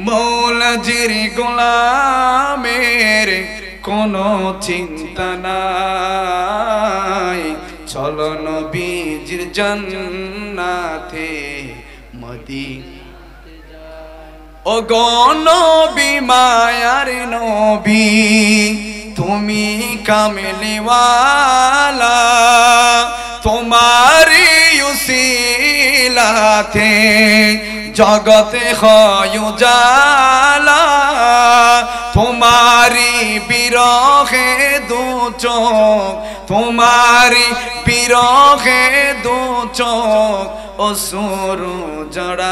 মৌলাজির গোলামের কোনো চিন্তা নাই, চলো নবীজির জান্নাতে ও গো নবী মায়ার নবী তুমি কামলিওয়ালা, তোমারি উসিলাতে জগতে হয় উজালা, তোমারি বিরহে দু চোখ, তোমারি বিরহে দু চোখ অসুরু জড়াই,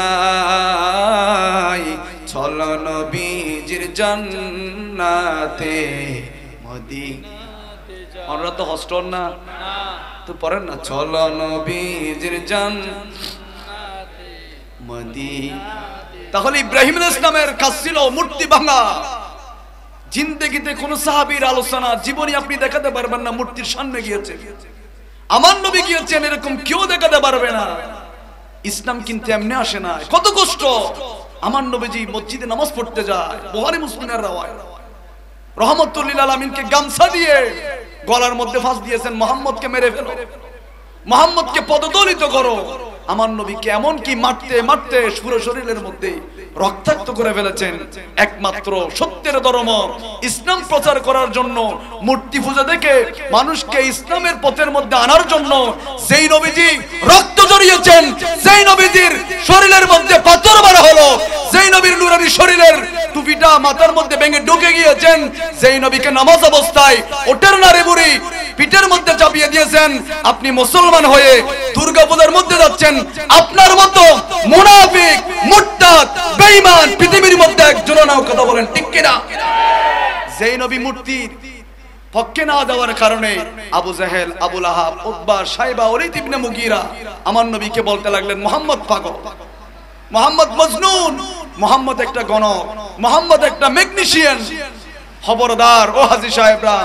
চলো নবীজির জান্নাতে আমরা তো হস্টল না তো পড়েন না, চলো নবীজির জান্নাতে তাহলে ইব্রাহিম আলাইহিস সালামের কাজ ছিল মূর্তি ভাঙা। জিন্দেগিতে কোন সাহাবীর আলোচনা জীবনী আপনি দেখাতে পারবেন না মূর্তির সামনে গিয়েছে, আমার নবী গিয়েছেন, এরকম কেউ দেখাতে পারবে না। ইসলাম কিন্তু এমনি আসে না, কত কষ্ট। আমার নবীজি মসজিদে নামাজ পড়তে যায়, বুখারী মুসলিমের রাওয়ায়াত, রহমতুল লিল আলামিনকে গামছা দিয়ে গলার মধ্যে ফাঁস দিয়েছেন, মুহাম্মদকে মেরে ফেলো, মুহাম্মদকে পদদলিত করো। আমার নবীকে এমন কি মারতে মারতে পুরো শরীরের মধ্যে রক্তাক্ত করে ফেলেছেন। একমাত্র সত্যের ধর্ম ইসলাম প্রচার করার জন্য, মূর্তি পূজা দেখে মানুষকে ইসলামের পথের মধ্যে আনার জন্য যেই নবীজি রক্ত জড়িয়েছেন, যেই নবীজির শরীরের মধ্যে পাথর মারা হলো, যেই নবীর নুরানি শরীরের টুপিটা মাথার মধ্যে ভেঙে ঢুকে গিয়েছেন, যেই নবীকে নামাজ অবস্থায় ওটের নারে বুড়ি পিঠের মধ্যে চাপিয়ে দিয়েছেন, আপনি মুসলমান হয়ে দুর্গা পূজার মধ্যে যাচ্ছেন, আপনার মতো মুনাফিক মুরতাদ বেঈমান পৃথিবীর মধ্যে একজনও নাও, কথা বলেন ঠিক কিনা? যেই নবী মূর্তির পক্ষে না যাওয়ার কারণে আবু জাহেল, আবু লাহাব, উতবা, সাইবা, ওলীদ ইবনে মুগীরা আমার নবীকে বলতে লাগলেন মুহাম্মদ পাগল, মুহাম্মদ মজনুন, মুহাম্মদ একটা গণক, মুহাম্মদ একটা ম্যাগনেসিয়ান। খবরদার ও হাজী সাহেবরা,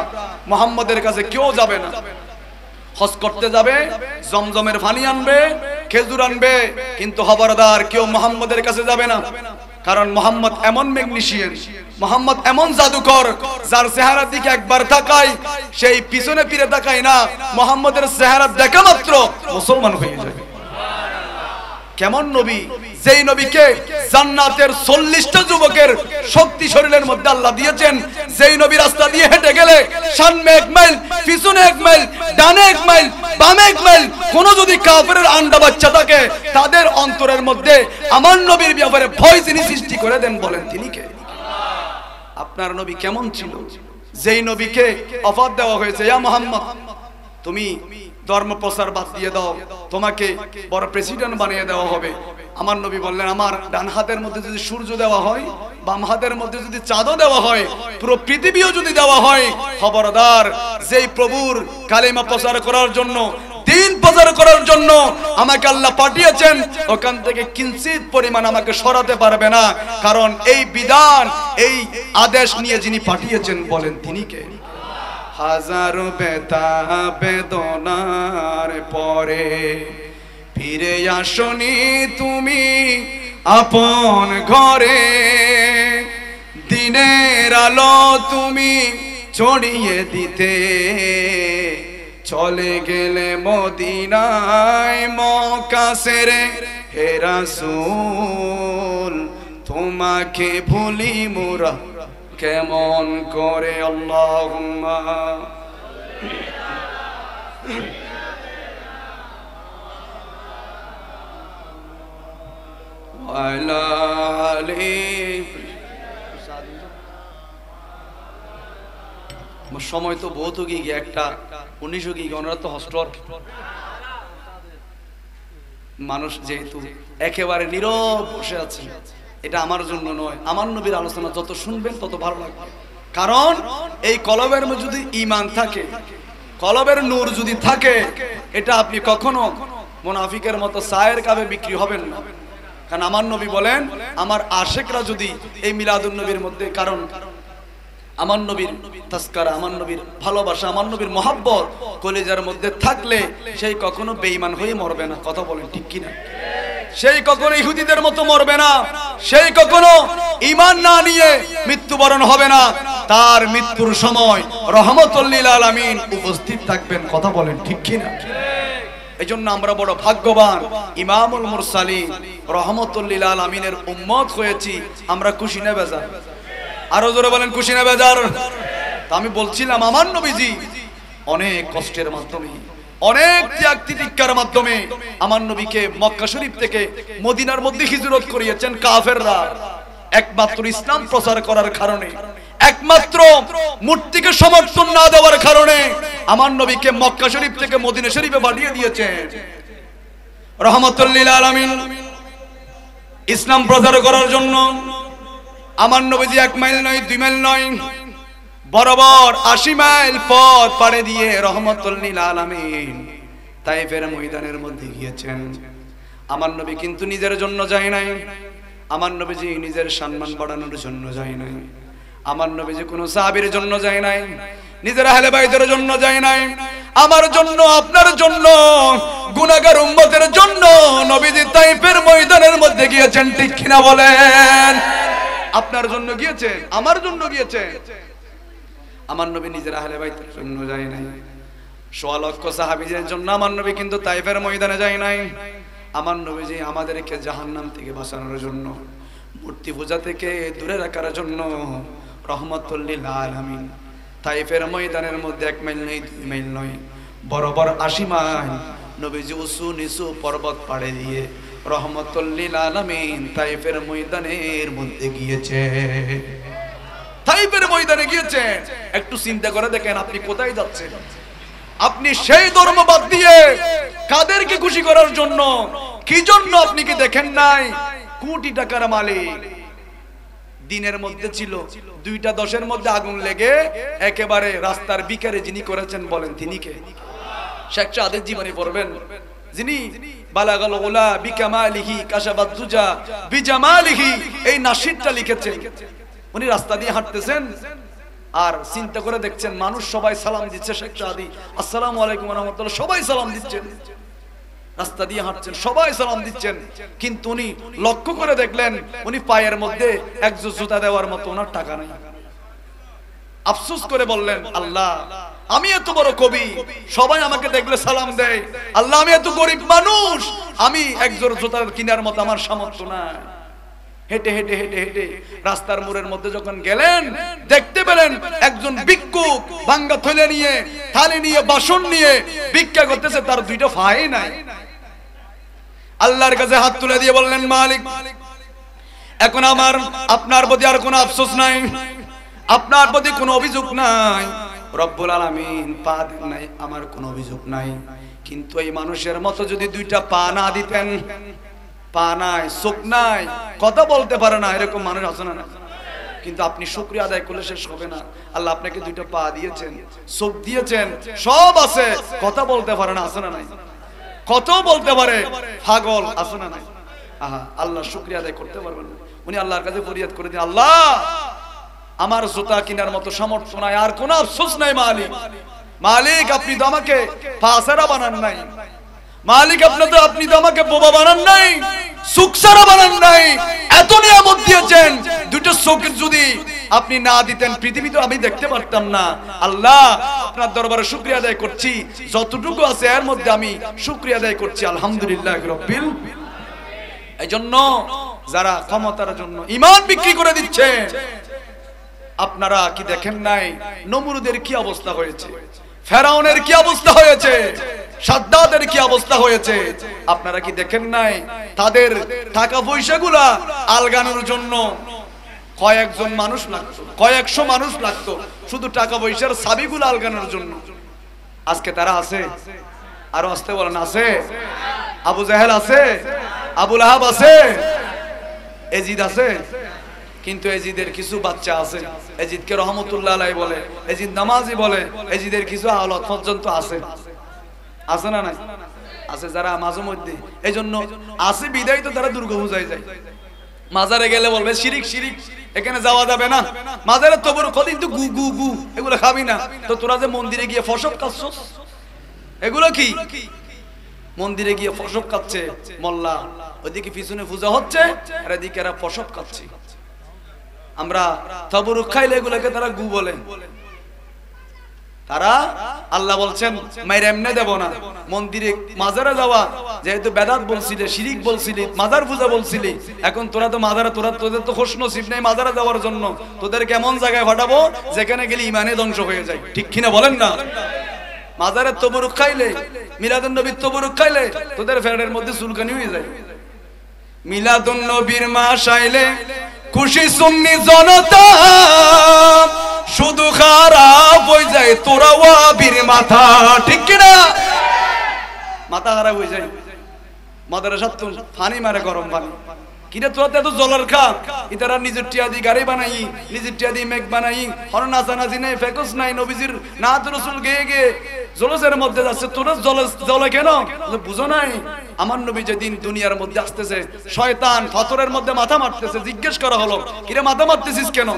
মুহাম্মদের কাছে কেউ যাবে না। হজ করতে যাবে, জমজমের পানি আনবে, খেজুর আনবে, কিন্তু খবরদার কেউ মুহাম্মদের কাছে যাবে না। কারণ মুহাম্মদ এমন ম্যাগনেসিয়ান, মুহাম্মদ এমন জাদুকর, যার চেহারার দিকে একবার তাকাই সেই পিছনে ফিরে তাকায় না, মুহাম্মদের চেহারা দেখা মাত্র মুসলমান হয়ে যাবে। কেমন নবী? যেই নবীকে জান্নাতের 40টা যুবকের শক্তি শরীরের মধ্যে আল্লাহ দিয়েছেন, যেই নবী রাস্তা দিয়ে হেঁটে গেলে সামনে 1 মাইল, পিছনে 1 মাইল, ডানে 1 মাইল, বামে 1 মাইল কোন যদি কাফেরের আন্ডা বাচ্চা থাকে, তাদের অন্তরের মধ্যে আমার নবীর ব্যাপারে ভয় তিনি সৃষ্টি করে দেন। বলেন তিনি কে? আপনার নবী কেমন ছিল? যেই নবীকে অফার দেওয়া হয়েছে, ইয়া মুহাম্মদ তুমি ধর্ম প্রচার বাদ দিয়ে দাও, তোমাকে বড় প্রেসিডেন্ট বানিয়ে দেওয়া হবে। আমার নবী বললেন, আমার ডান হাতের মধ্যে যদি সূর্য দেওয়া হয়, বাম হাতের মধ্যে যদি চাঁদও দেওয়া হয়, পুরো পৃথিবীও যদি দেওয়া হয়, খবরদার যেই প্রভুর কালিমা প্রচার করার জন্য, দ্বীন প্রচার করার জন্য আমাকে আল্লাহ পাঠিয়েছেন, ওখান থেকে কিঞ্চিত পরিমাণ আমাকে সরাতে পারবে না। কারণ এই বিধান, এই আদেশ নিয়ে যিনি পাঠিয়েছেন, বলেন তিনি কে? হাজারো ব্যথা বেদনার পরে ফিরে আসনি তুমি আপন ঘরে, দিনের আলো তুমি ছড়িয়ে দিতে চলে গেলে মদিনায় মক্কা ছেড়ে। হে রাসূল তোমাকে ভুলি মোরা কেমন করে? আল্লাহুম্মা ওয়ালা আলি। সময় তো বহুত গিয়ে একটা 1900 কি ওনারা তো হস্টর মানুষ, যেহেতু একেবারে নীরব বসে আছে, এটা আমার জন্য নয়, আমার নবীর আলোচনা যত শুনবেন তত ভালো লাগবে। কারণ এই কলবের মধ্যে যদি ঈমান থাকে, কলবের নূর যদি থাকে, এটা আপনি কখনো মুনাফিকের মতো চায়ের কাপে বিক্রি হবেন না। কারণ আমার নবী বলেন, আমার আশেকরা যদি এই মিলাদুন নবীর মধ্যে, কারণ আমার নবীর তাসকারা, আমার নবীর ভালোবাসা, আমার নবীর মহব্বত কলিজার মধ্যে থাকলে সেই কখনো বেঈমান হয়ে মরবে না। কথা বলেন ঠিক কিনা? সেই কখনো ইহুদিদের মতো মরবে না, সেই কখনো ঈমান না নিয়ে মৃত্যুবরণ হবে না। তার মৃত্যুর সময় রহমতুল লিল আলামিন উপস্থিত থাকবেন। কথা বলেন ঠিক কিনা? এই জন্য আমরা বড় ভাগ্যবান, ইমামুল মুরসালিন রহমতুল লিল আলামিনের উম্মত হয়েছি। আমরা খুশি না বেজার? আরো জোরে বলেন খুশি না বেজার? তা আমি বলছিলাম, আমার নবীজি অনেক কষ্টের মাধ্যমে, অনেক ত্যাগ তিতিক্ষার মাধ্যমে আমার নবীকে মক্কা শরীফ থেকে মদিনার মধ্যে হিজরত করিয়েছেন কাফেররা। একমাত্র ইসলাম প্রচার করার কারণে, একমাত্র মূর্তিকে সমর্থন না দেওয়ার কারণে আমার নবীকে মক্কা শরীফ থেকে মদিনা শরীফে পাঠিয়ে দিয়েছেন রহমতুল লিল আলামিন ইসলাম প্রচার করার জন্য। আমার নবীজি 1 মাইল নয়, 2 মাইল নয়, বরাবর 80 মাইল পথ পাড়ি দিয়ে রহমতুল লিল আলামিন তায়েফের ময়দানের মধ্যে গিয়েছেন। আমার নবী কিন্তু নিজের জন্য যায় নাই, আমার নবীজি নিজের সম্মান বাড়ানোর জন্য যায় নাই, আমার নবীজি কোনো সাহাবীর জন্য যায় নাই, নিজের আহলে বাইতের জন্য যায় নাই, আমার জন্য, আপনার জন্য, গুনাহগার উম্মতের জন্য নবীজি তায়েফের ময়দানের মধ্যে গিয়েছেন। ঠিক কিনা বলেন? আপনার জন্য গিয়েছেন, আমার জন্য গিয়েছেন। আমার নবী নিজের আহলে বাইতের জন্য যায় নাই, 1.5 লক্ষ সাহাবীদের জন্য আমার নবী কিন্তু তায়েফের ময়দানে যায় নাই। আমার নবীজি আমাদেরকে জাহান্নাম থেকে বাঁচানোর জন্য, মূর্তি পূজা থেকে দূরে রাখার জন্য রহমতুল লিল আলামিন তায়েফের ময়দানের মধ্যে 1 মাইল নয়, 2 মাইল নয়, বরাবর 80 মাইল নবীজি উঁচু নিচু পর্বত পাড়ে দিয়ে রহমতুল লিল আলামিন তায়েফের ময়দানের মধ্যে গিয়েছে। তায়েফের ময়দানে গিয়েছেন। একটু চিন্তা করে দেখেন, আপনি কোথায় যাচ্ছেন? আপনি সেই ধর্ম বাদ দিয়ে কাদেরকে খুশি করার জন্য, কি জন্য? আপনি কি দেখেন নাই কোটি টাকার মালিক দিনের মধ্যে ছিল 2টা 10-এর মধ্যে আগুন লেগে একেবারে রাস্তার বিকারে যিনি করেছেন, বলেন তিনি কে? শেখ সাদের জীবনী পড়বেন, যিনি বালাগাল উলা বিকামালিহি কাশাবাত দুজা বিজামালিহি এই নাশিদটা লিখেছেন। উনি রাস্তা দিয়ে হাঁটতেছেন আর চিন্তা করে দেখছেন মানুষ সবাই সালাম দিচ্ছে, শেখ সাদি আসসালামু আলাইকুম ওয়া রাহমাতুল্লাহ, সবাই সালাম দিচ্ছেন, রাস্তা দিয়ে হাঁটছেন, সবাই সালাম দিচ্ছেন। কিন্তু উনি লক্ষ্য করে দেখলেন উনি পায়ের মধ্যে এক জুতা দেওয়ার মতো ওনার টাকা নেই। আফসোস করে বললেন, আল্লাহ আমি এত বড় কবি, সবাই আমাকে দেখলে সালাম দেয়, আল্লাহ আমি এত গরিব মানুষ, আমি এক জোড় জুতা কেনার মতো আমার সামর্থ্য নাই। হেঁটে হেঁটে হেঁটে হেঁটে রাস্তার মোড়ের মধ্যে যখন গেলেন, দেখতে পেলেন একজন ভিক্ষুক ভাঙ্গা থলে নিয়ে, থালি নিয়ে, বাসন নিয়ে ভিক্ষা করতেছে, তার 2টা পাই নাই। আল্লাহর কাছে হাত তুলে দিয়ে বললেন, মালিক এখন আমার আপনার প্রতি আর কোনো আফসোস নাই, আপনার প্রতি কোনো অভিযোগ নাই, রব্বুল আলামিন পা দেন নাই, আমার কোনো অভিযোগ নাই। কিন্তু এই মানুষের মতো যদি 2টা পা না দিতেন, পা নাই, চোখ নাই, কথা বলতে পারে না, এরকম মানুষ আছে না? কিন্তু আপনি শুকরিয়া আদায় করলে শেষ হবে না। আল্লাহ আপনাকে 2টা পা দিয়েছেন, চোখ দিয়েছেন, সব আছে, কথা বলতে পারে না, আছে না নাই? কত বলতে পারে, পাগল, আছে না নাই? আহা, আল্লাহ শুকরিয়া আদায় করতে পারবেন না। উনি আল্লাহর কাছে ফরিয়াদ করে দিন, আল্লাহ আমার জুতা কেনার মতো সামর্থ্য নাই, আর কোনো আফসোস নাই মালিক, মালিক আপনি তো আমাকে পাসারা বানান নাই, মালিক আপনি তো আমাকে বোবা বানান নাই, সুকসারা বানান নাই, এত নিয়ামত দিয়েছেন, 2টা চোখ যদি আপনি না দিতেন পৃথিবী তো আমি দেখতে পারতাম না। আল্লাহ আপনার দরবারে শুকরিয়া আদায় করছি, যতটুকু আছে এর মধ্যে আমি শুকরিয়া আদায় করছি, আলহামদুলিল্লাহ রাব্বিল। এই জন্য যারা ক্ষমতার জন্য ঈমান বিক্রি করে দিচ্ছে, আপনারা কি দেখেন নাই নমরুদের কি অবস্থা হয়েছে, ফেরাউনের কি অবস্থা হয়েছে, সাদ্দাদের কি অবস্থা হয়েছে? আপনারা কি দেখেন নাই তাদের টাকা পয়সাগুলা আলগানোর জন্য কয়েকজন মানুষ লাগতো, কয়েকশো মানুষ লাগতো শুধু টাকা পয়সার চাবিগুলো আলগানোর জন্য। আজকে তারা আছে? আরো আসতে বলেন, আছে? আবু জাহেল আছে, আবু লাহাব আছে, এজিদ আছে। কিন্তু এজিদের কিছু বাচ্চা আছে, এজিদকে রহমতুল্লাহ আলাইহি বলে, এজিদ নামাজি বলে, এজিদের কিছু আওলাদ পর্যন্ত আছে। আছে না নাই? আছে, যারা মাঝে মধ্যে এইজন্য আছে বিদায় তো তারা দুর্গা পূজায় যায়। মাজারে গেলে বলবে শিরিক শিরিক, এখানে যাওয়া যাবে না। মাজারে তবুর কদিন তো গু গু গু এগুলো খাবি না। তো তোরা যে মন্দিরে গিয়ে ফসক খাচ্ছস, এগুলো কি? মন্দিরে গিয়ে ফসক খাচ্ছে মোল্লা, ওইদিকে পিছনে পূজা হচ্ছে আর এদিকে এরা ফসক খাচ্ছে। আমরা তবরুক খাইলে এগুলোকে তারা গু বলে। তারা আল্লাহ বলছেন মাইরা এমনে দেব না। মন্দিরে মাজারে যাওয়া যেহেতু বেদাত বলছিলে, শিরিক বলছিলি, মাজার পূজা বলছিলি, এখন তোরা তো মাজারে, তোদের তো খুশ নসিব নেই মাজারে যাওয়ার জন্য। তোদের কেমন জায়গায় ফাটাবো যেখানে গেলে ইমানে ধ্বংস হয়ে যায়, ঠিক কিনা বলেন না? মাজারে তবরুক খাইলে, মিলাদুন নবীর তবরুক খাইলে তোদের ফেরের মধ্যে চুলকানি হয়ে যায়। মিলাদুন নবীর মাস আইলে খুশি সুন্নি জনতা, শুধু খারাপ হয়ে যায় তোরা ওয়াবির মাথা, ঠিক কিনা? মাথা খারাপ হয়ে যায়। মাদ্রাসা তো পানি মারে, গরম পানি। কিরে তোরা তো এত জলের খা, ইতারা নিজের টিয়া দিয়ে গাড়ি বানাই, নিজের টিয়া দিয়ে মেঘ বানাই, হর নাচানাচি নাই, ফেকস নাই, নবীজির নাত রাসূল গেয়ে গেয়ে জলসের মধ্যে যাচ্ছে। তোরা জলে কেন বুঝো নাই? আমার নবী যেদিন দুনিয়ার মধ্যে আসতেছে, শয়তান পাথরের মধ্যে মাথা মারতেছে। জিজ্ঞেস করা হলো, কিরে মাথা মারতেছিস কেন?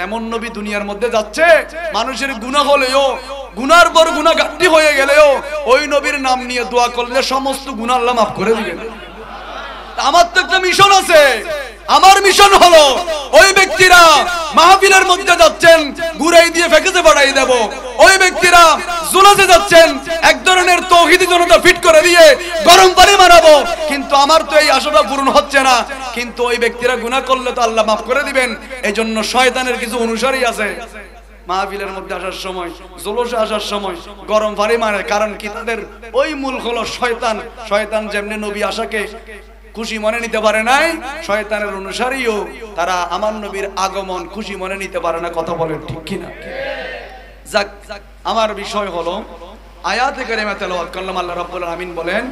এমন নবী দুনিয়ার মধ্যে যাচ্ছে, মানুষের গুনাহ হলেও, গুনার পর গুনাহ গাঁটটি হয়ে গেলেও ওই নবীর নাম নিয়ে দোয়া করলে সমস্ত গুনাহ আল্লাহ মাফ করে দিবেন। আমার তো একটা মিশন আছে। আমার মিশন হলো ওই ব্যক্তিরা মাহফিলের মধ্যে যাচ্ছেন, ঘুরাই দিয়ে ফেকেতে পাঠাই দেব। ওই ব্যক্তিরা জুলাসে যাচ্ছেন, এক ধরনের তৌহিদি জনতা ফিট করে দিয়ে গরম পানি মারাবো। কিন্তু আমার তো এই আশাটা পূরণ হচ্ছে না। কিন্তু ওই ব্যক্তিরা গুনাহ করলে তো আল্লাহ মাফ করে দিবেন। এইজন্য শয়তানের কিছু অনুসারী আছে, মাহফিলের মধ্যে আসার সময়, জলসে আসার সময় গরম পানি মারে। কারণ কি? তাদের ওই মূল হলো শয়তান। শয়তান যেমনি নবী আশাকে খুশি মনে নিতে পারে নাই, শয়তানের অনুসারীও তারা আমার নবীর আগমন খুশি মনে নিতে পারে না। কথা বলেন ঠিক কিনা? যাক, আমার বিষয় হলো আয়াতে কারিমা তেলাওয়াত করলাম। আল্লাহ রাব্বুল আলামিন বলেন,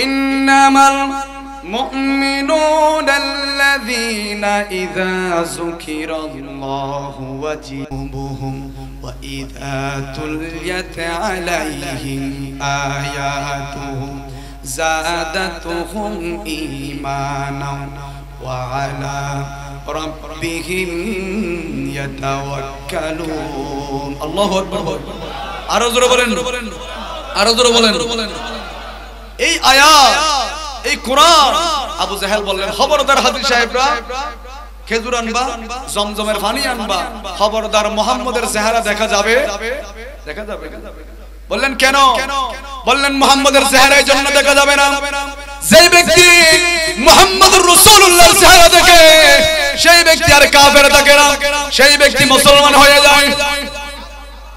ইন্নামাল মুমিনুনাল্লাযীনা ইযা যুকিরাল্লাহু ওয়াজিবুহুম ওয়া ইযা তুলিয়াত আলাইহিম আয়াতুহু زادتهم إيمانا وعلى ربهم يتوكلون الله أكبر আরো জোরে বলেন, আরো জোরে বলেন। এই আয়াত, এই কোরআন, আবু জাহেল বললেন খবরদার হাজী সাহেবরা, খেজুর আনবা, জমজমের পানি আনবা, খবরদার মুহাম্মদের চেহারা দেখা যাবে, দেখা যাবে। বললেন কেন? বললেন মুহাম্মদের চেহারা এই জন্য দেখা যাবে না, যে ব্যক্তি মুহাম্মদুর রাসূলুল্লাহর চেহারা দেখে সেই ব্যক্তি আর কাফের থাকে না, সেই ব্যক্তি মুসলমান হয়ে যায়।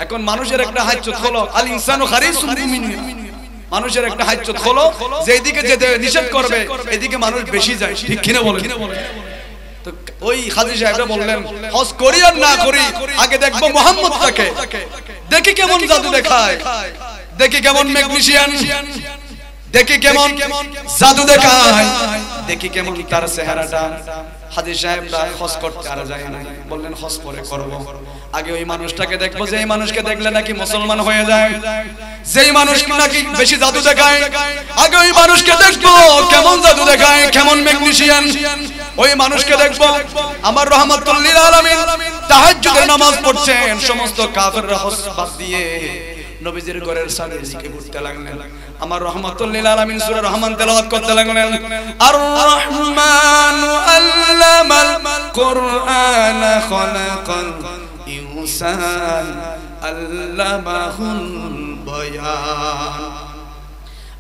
এখন মানুষের একটা হাজ্জত হলো আল ইনসানু খারিসুন বিমিনি, মানুষের একটা হাজ্জত হলো যে এদিকে যেতে নিষেধ করবে এদিকে মানুষ বেশি যায়, ঠিক কিনা বলেন? তো ওই হাজী সাহেবরা বললেন হজ করি আর না করি আগে দেখবো মুহাম্মদটাকে, দেখি কেমন জাদু দেখায়, দেখি কেমন ম্যাগনেসিয়ান, দেখি কেমন জাদু দেখায়, দেখি কেমন তার চেহারাটা। হাজী সাহেবরা হজ করতে আর যায় না, বললেন হজ পরে করব, আগে ওই মানুষটাকে দেখবো, যেই মানুষকে দেখলে নাকি মুসলমান হয়ে যায়, যেই মানুষ নাকি বেশি জাদু দেখায়, আগে ওই মানুষকে দেখবো কেমন জাদু দেখায়, কেমন ম্যাগনেসিয়ান, ওই মানুষকে দেখবো। আমার রাহমাতুল লিল আলামিন তাহাজ্জুদের নামাজ পড়ছেন, সমস্ত কাফেররা হজ বাদ দিয়ে নবীজির ঘরের সামনে দিকে ঘুরতে লাগলেন। আমার রাহমাতুল লিল আলামিন সূরা রহমান তেলাওয়াত করতে লাগলেন, আর রহমানু আল্লামাল কুরআনা খালাকাল ইনসান আল্লামাহুল বায়ান।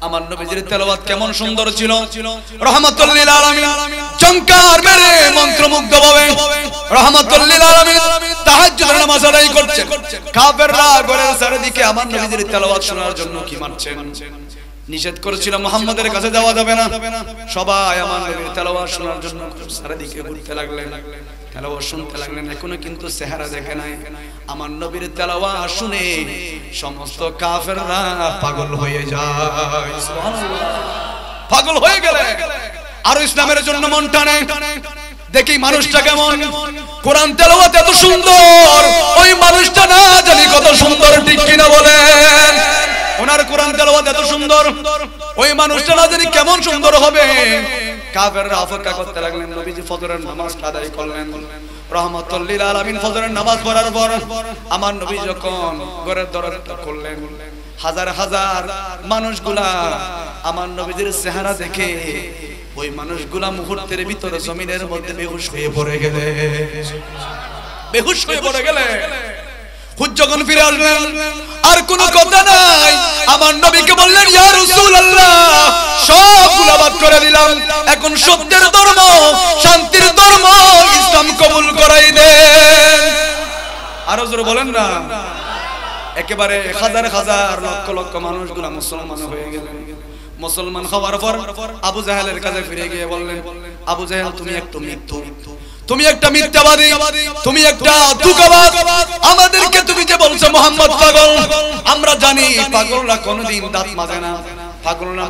আমার নবীজির তেলাওয়াত কেমন সুন্দর ছিল, রাহমাতুল লিল আলামিন চমৎকার মেরে মন্ত্রমুগ্ধ ভাবে রাহমাতুল লিল আলামিন তাহাজ্জুদের নামাজ আদায় করছেন। কাফেররা ঘরের চারিদিকে আমার নবীজির তেলাওয়াত শোনার জন্য কি মারছেন, নিষেধ করেছিল মুহাম্মদের কাছে যাওয়া যাবে না, সবাই আমার নবীর তেলাওয়াত শোনার জন্য চারিদিকে ঘুরতে লাগলেন। তেলাওয়াত শুনতে লাগলেন, এখনো কিন্তু চেহারা দেখে নাই। আমার নবীর তেলাওয়াত শুনে সমস্ত কাফেররা পাগল হয়ে যায়, সুবহানাল্লাহ, পাগল হয়ে গেলে আর ইসলামের জন্য মন টানে। দেখি মানুষটা কেমন, কোরআন তেলাওয়াত এত সুন্দর, ওই মানুষটা না জানি কত সুন্দর, ঠিক কিনা বলেন? ওনার কোরআন তেলাওয়াত এত সুন্দর, ওই মানুষটা না জানি কেমন সুন্দর হবে। কাফেররা অপেক্ষা করতে লাগলেন। নবীজি ফজরের নামাজ আদায় করলেন, রাহমাতুল লিল আলামিন। ফজরের নামাজ পড়ার পর আমার নবী যখন ঘরের দরজা খুললেন, হাজার হাজার মানুষগুলা আমার নবীজির চেহারা দেখে ওই মানুষগুলা মুহূর্তের ভিতরে জমিনের মধ্যে বেহুশ হয়ে পড়ে গেলে, বেহুশ হয়ে পড়ে গেলে। হুজ যখন ফিরে আসলেন, আর কোনো কথা নাই। আমার নবীকে বললেন, ইয়া রাসূলুল্লাহ, সবগুলা বাদ করে দিলাম, এখন সত্যের ধর্ম, শান্তির ধর্ম, ইসলাম কবুল করাই দেন। আরো জোরে বলেন না। একেবারে হাজার হাজার লক্ষ লক্ষ মানুষগুলা মুসলমান হয়ে গেলেন। মুসলমান হওয়ার পর আবু জাহেলের কাছে ফিরে গিয়ে বললেন, আবু জাহেল, তুমি একটু মৃত্যু, তুমি একটা মিথ্যাবাদী, তুমি একটা ধোঁকাবাজ। আমাদেরকে তুমি যে বলছো মুহাম্মদ পাগল, আমরা জানি পাগলরা কোনোদিন দাঁত মাজে না, পাগলরা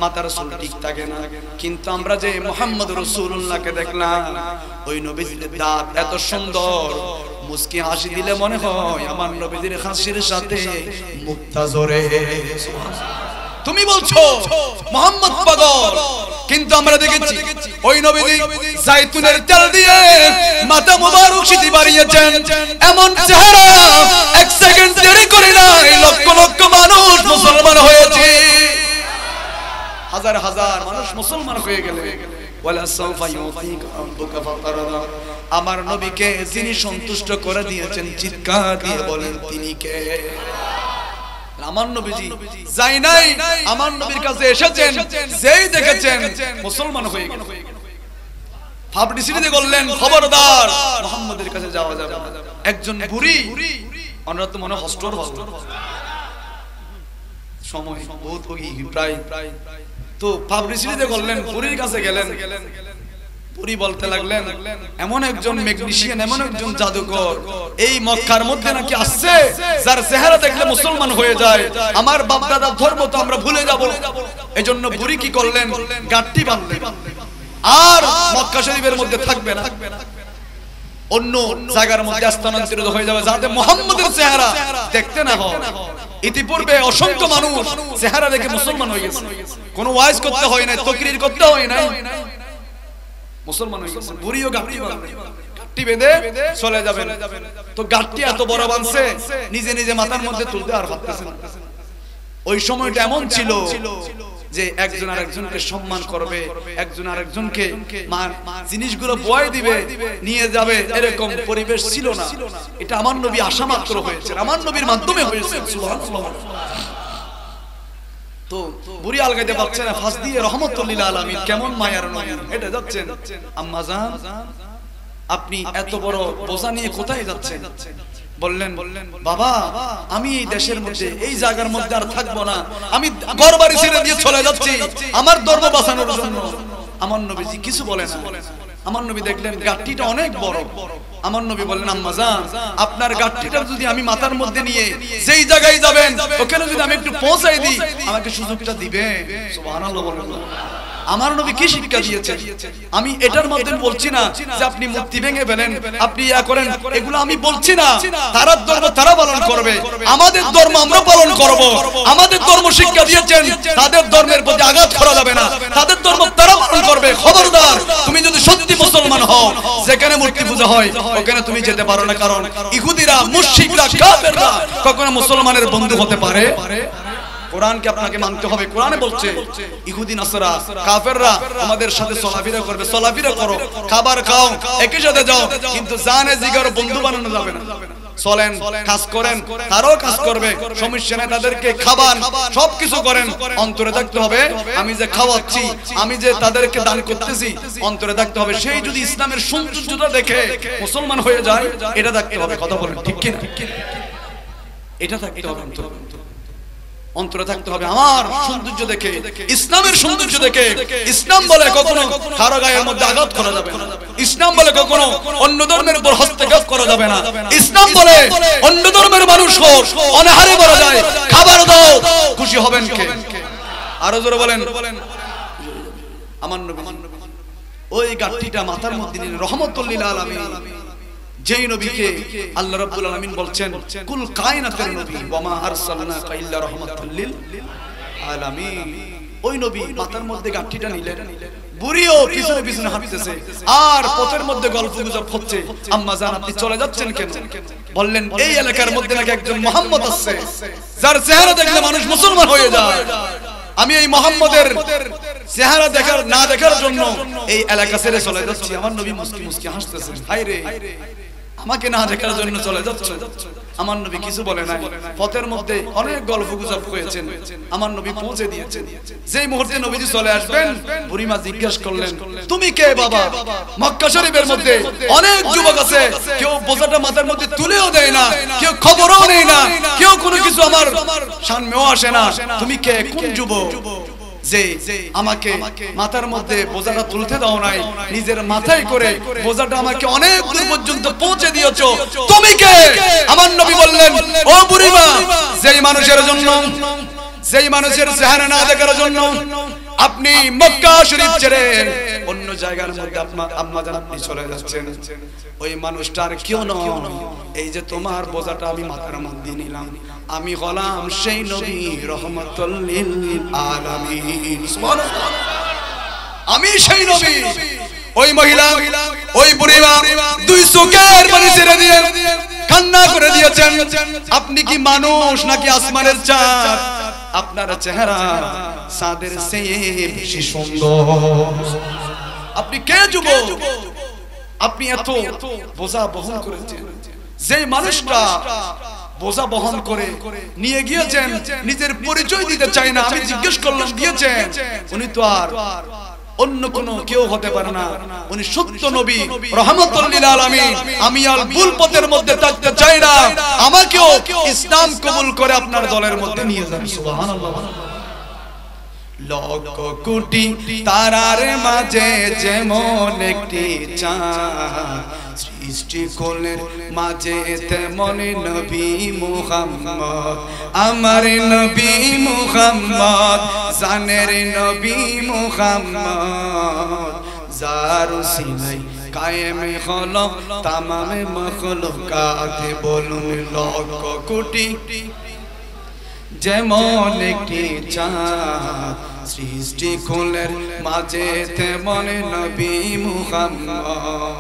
মাথার চুল ঠিক থাকে না। কিন্তু আমরা যে মুহাম্মদ রাসূলুল্লাহকে দেখলাম, ওই নবীজির দাঁত এত সুন্দর, মুস্কি হাসি দিলে মনে হয় আমার নবীজির হাসির সাথে মুক্তা জোরে। তুমি বলছো মুহাম্মদ পাগল, কিন্তু আমরা দেখেছি ওই নবীজি জাইতুনের তেল দিয়ে মাথা মুবারক সিদ্ধি বাড়িয়েছেন। এমন চেহারা, এক সেকেন্ড দেরি করে নাই, লক্ষ লক্ষ মানুষ মুসলমান হয়েছে, হাজার হাজার মানুষ মুসলমান হয়ে গেলে। ওয়ালা সাউফা ইউতিকা রাব্বুকা ফাতারদা। আমার নবীকে যিনি সন্তুষ্ট করে দিয়েছেন, চিৎকার দিয়ে বলেন তিনি কে? আমার নবীজি যাই নাই, আমার নবীর কাছে এসেছেন, যেই দেখেছেন মুসলমান হয়ে গেল। পাবলিসিটি করলেন, খবরদার মুহাম্মাদের কাছে যাওয়া যাবে না। একজন বুড়ি, আমরা তো মনে হস্টর সময় বহুত প্রায়, তো পাবলিসিটি করলেন, বুড়ির কাছে গেলেন। বুড়ি বলতে লাগলেন, এমন একজন ম্যাগনেশিয়ান, এমন একজন জাদুকর এই মক্কার মধ্যে নাকি আসছে, যার চেহারা দেখলে মুসলমান হয়ে যায়। আমার বাপ দাদার ধর্ম তো আমরা ভুলে যাব। এজন্য বুড়ি কি করলেন, গাঁটটি বাঁধলেন, আর মক্কা শরীফের মধ্যে থাকবে না, অন্য জায়গার মধ্যে স্থানান্তরিত হয়ে যাবে, যাতে মুহাম্মদের চেহারা দেখতে না হয়। ইতিপূর্বে অসংখ্য মানুষ চেহারা দেখে মুসলমান হয়ে গেছে, কোনো ওয়াজ করতে হয় নাই, তাকরীর করতে হয় নাই, মুসলমান হয়ে গেছে। বুড়িও গাঁটটি বেঁধে চলে যাবেন। তো গাঁটটি এত বড় বাঁধছে, নিজে নিজে মাথার মধ্যে তুলতে আর পারতেছে না। ওই সময়টা এমন ছিল যে একজন আরেকজনকে সম্মান করবে, একজন আরেকজনকে জিনিসগুলো বয় দিবে, নিয়ে যাবে, এরকম পরিবেশ ছিল না। এটা আমার নবী আশা মাত্র হয়েছে, আমার নবীর মাধ্যমে হয়েছে, সুবহানাল্লাহ। তো বুড়ি আলগাইতে পারছে না, ফাঁস দিয়ে রাহমাতুল লিল আলামিন, কেমন মায়ার নবী হেঁটে যাচ্ছেন। আম্মা জান, আপনি এত বড় বোঝা নিয়ে কোথায় যাচ্ছেন? বললেন, বাবা, আমি এই দেশের মধ্যে, এই জায়গার মধ্যে আর থাকবো না, আমি ঘরবাড়ি ছেড়ে দিয়ে চলে যাচ্ছি আমার ধর্ম বাঁচানোর জন্য। আমার নবীজি কিছু বলে না। আমার নবী দেখলেন গাঁটটিটা অনেক বড়। আমার নবী বললেন, আম্মা জান, আপনার গাঁটটিটা যদি আমি মাথার মধ্যে নিয়ে যেই জায়গায় যাবেন ওখানে যদি আমি একটু পৌঁছাই দিই, আমাকে সুযোগটা দিবে? সুবহানাল্লাহ বলেন। আমার নবী কি শিক্ষা দিয়েছেন? আমি এটার মাধ্যমে বলছি না যে আপনি মূর্তি ভেঙে ফেলেন, আপনি ইয়া করেন, এগুলো আমি বলছি না। তারা ধর্ম তারা পালন করবে, আমাদের ধর্ম আমরা পালন করব। আমাদের ধর্ম শিক্ষা দিয়েছেন তাদের ধর্মের প্রতি আঘাত করা যাবে না, তাদের ধর্ম তারা পালন করবে। খবরদার, তুমি যদি সত্যি মুসলমান হও, যেখানে মূর্তি পূজা হয় ওখানে তুমি যেতে পারো না, কারণ ইহুদিরা, মুশরিকরা, কাফেররা কখনো মুসলমানের বন্ধু হতে পারে। কোরআনকে আপনাকে মানতে হবে। কোরআনে বলছে ইহুদি নাসারা কাফেররা আমাদের সাথে চলাফেরা করবে, চলাফেরা করো, খাবার খাও, একই সাথে যাও, কিন্তু জানে জিগার বন্ধু বানানো যাবে না। চলেন, কাজ করেন, তারাও কাজ করবে, সমস্যা নেই, তাদেরকে খাবার সবকিছু করেন, অন্তরে থাকতে হবে আমি যে খাওয়াচ্ছি, আমি যে তাদেরকে দান করতেছি, অন্তরে থাকতে হবে। সেই যদি ইসলামের সৌন্দর্যতা দেখে মুসলমান হয়ে যায়, এটা থাকতে হবে। কথা বলেন ঠিক কিনা? এটা থাকতে হবে, অন্তরে থাকতে হবে। আমার সৌন্দর্য দেখে, ইসলামের সৌন্দর্য দেখে, ইসলাম বলে কখনো কারো গায়ের মধ্যে আঘাত করা যাবে না। ইসলাম বলে কখনো অন্য ধর্মের উপর হস্তক্ষেপ করা যাবে না। ইসলাম বলে অন্য ধর্মের মানুষ হোক অনাহারে মারা যায়, খাবার দাও, খুশি হবেন কে? আরো জোরে বলেন। আমার নবী ওই গাঁটটিটা মাথার মধ্যে নিয়ে রহমতুল লিল আলামিন, যেই নবীকে আল্লাহ রাব্বুল আলামিন বলছেন কুল কায়নাতের নবী ওয়া মা আরসালনাকা ইল্লা রাহমাতাল লিল আলামিন, ওই নবী মাথার মধ্যে গাঁটটিটা নিলেন, বুড়িও পিছনে পিছনে হাঁটতেছে আর পথের মধ্যে গল্প গুজব হচ্ছে। আম্মা জান আপনি চলে যাচ্ছেন কেন? বললেন এই এলাকার মধ্যে নাকি একজন মুহাম্মদ আছে যার চেহারা দেখলে মানুষ মুসলমান হয়ে যায়। আমি এই মুহাম্মদের চেহারা দেখার না দেখার জন্য এই এলাকা ছেড়ে চলে যাচ্ছি। আমার নবী মুস্কি মুস্কি হাসতেছেন, হায় রে আমাকে না দেখার জন্য চলে যাচ্ছে। আমার নবী কিছু বলে নাই। পথের মধ্যে অনেক গল্প গুজব হয়েছেন, আমার নবী পৌঁছে দিয়েছেন। যেই মুহূর্তে নবীজি চলে আসবেন, বুড়িমা জিজ্ঞাসা করলেন তুমি কে বাবা? মক্কা শরীফের মধ্যে অনেক যুবক আছে, কেউ বোঝাটা মাথার মধ্যে তুলেও দেয় না, কেউ খবরও নেয় না, কেউ কোনো কিছু আমার সামনেও আসে না। তুমি কে, কোন যুবক যে আমাকে মাথার মধ্যে বোঝাটা তুলতে দাও নাই, নিজের মাথায় করে বোঝাটা আমাকে অনেক দূর পর্যন্ত পৌঁছে দিয়েছো, তুমি কে? আমার নবী বললেন ও বুড়িমা, যেই মানুষের জন্য, যেই মানুষের চেহারা না দেখার জন্য আপনি মক্কা শরীফ ছেড়ে অন্য জায়গার মধ্যে আম্মা জান আপনি চলে যাচ্ছেন, ওই মানুষটার কেউ নয়। এই যে তোমার বোঝাটা আমি মাথার মধ্যে নিলাম, আমি হলাম সেই নবী রহমাতুল লিল আলামিন। সুবহানাল্লাহ, আমি সেই নবী। ওই মহিলা, ওই বুড়িমা দুই চোখের পানি ছেড়ে দিয়ে কান্না করে দিয়েছেন। আপনি কি মানুষ নাকি আসমানের চাঁদ? আপনার চেহারা চাঁদের চেয়ে বেশি সুন্দর। আপনি কে যুবক? আপনি এত বোঝা বহন করেছেন। যে মানুষটা বোঝা বহন করে নিয়ে গিয়েছেন, নিজের পরিচয় দিতে চায় না, আমি জিজ্ঞেস করলাম দিয়েছেন, উনি তো আর অন্য কোন কেউ হতে পারে না, উনি সত্য নবী রহমাতুল লিল আলামিন। আমি আর ভুল পথের মধ্যে থাকতে চাই না, আমাকেও ইসলাম কবুল করে আপনার দলের মধ্যে নিয়ে যান। সুবহানাল্লাহ। লক্ষ কোটি তারার মাঝে যেমন একটি চাঁদ, সৃষ্টি কোলের মাঝে তেমন নবী মুহাম্মদ, আমার নবী মুহাম্মদ, জানের নবী মুহাম্মদ, যার উসিলায় কায়েম হলো তামামে মাখলুকাত। বলুন লক্ষ কোটি যেমন একটি চাঁদ, সৃষ্টি কোলের মাঝে তেমন নবী মুহাম্মদ।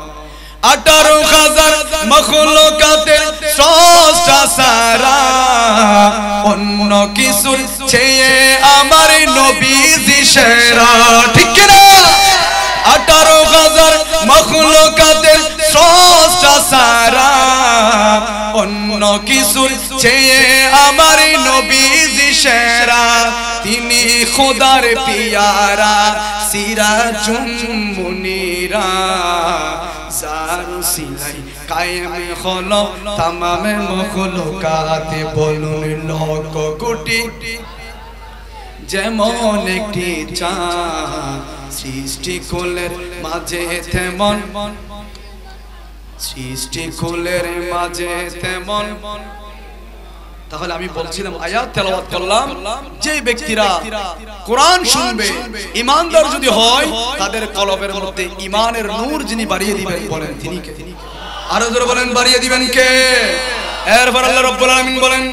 18,000 মাখলুকাতের স্রষ্টা সারা, অন্য কিছুর চেয়ে আমার নবীজি সেরা। ঠিক কি না? 18,000 মাখলুকাতের স্রষ্টা সারা, অন্য কিছুর চেয়ে আমার নবীজি সেরা। তিনি খোদার পিয়ারা সিরাজুম মুনিরা, যার উসিলায় কায়েম হলো তামামে মাখলুকাত। বলুন লক্ষ কোটি যেমন একটি চাঁদ, সৃষ্টি কোলের মাঝে তেমন, সৃষ্টি কোলের মাঝে তেমন। তাহলে আমি বলছিলাম আয়াত তেলাওয়াত করলাম, যে ব্যক্তিরা কোরআন শুনবে ঈমানদার যদি হয়, তাদের কলবের মধ্যে ঈমানের নূর যিনি বাড়িয়ে দিবেন, বলেন তিনি কে? আরো জোরে বলেন বাড়িয়ে দিবেন কে? এরপর আল্লাহ রাব্বুল আলামিন বলেন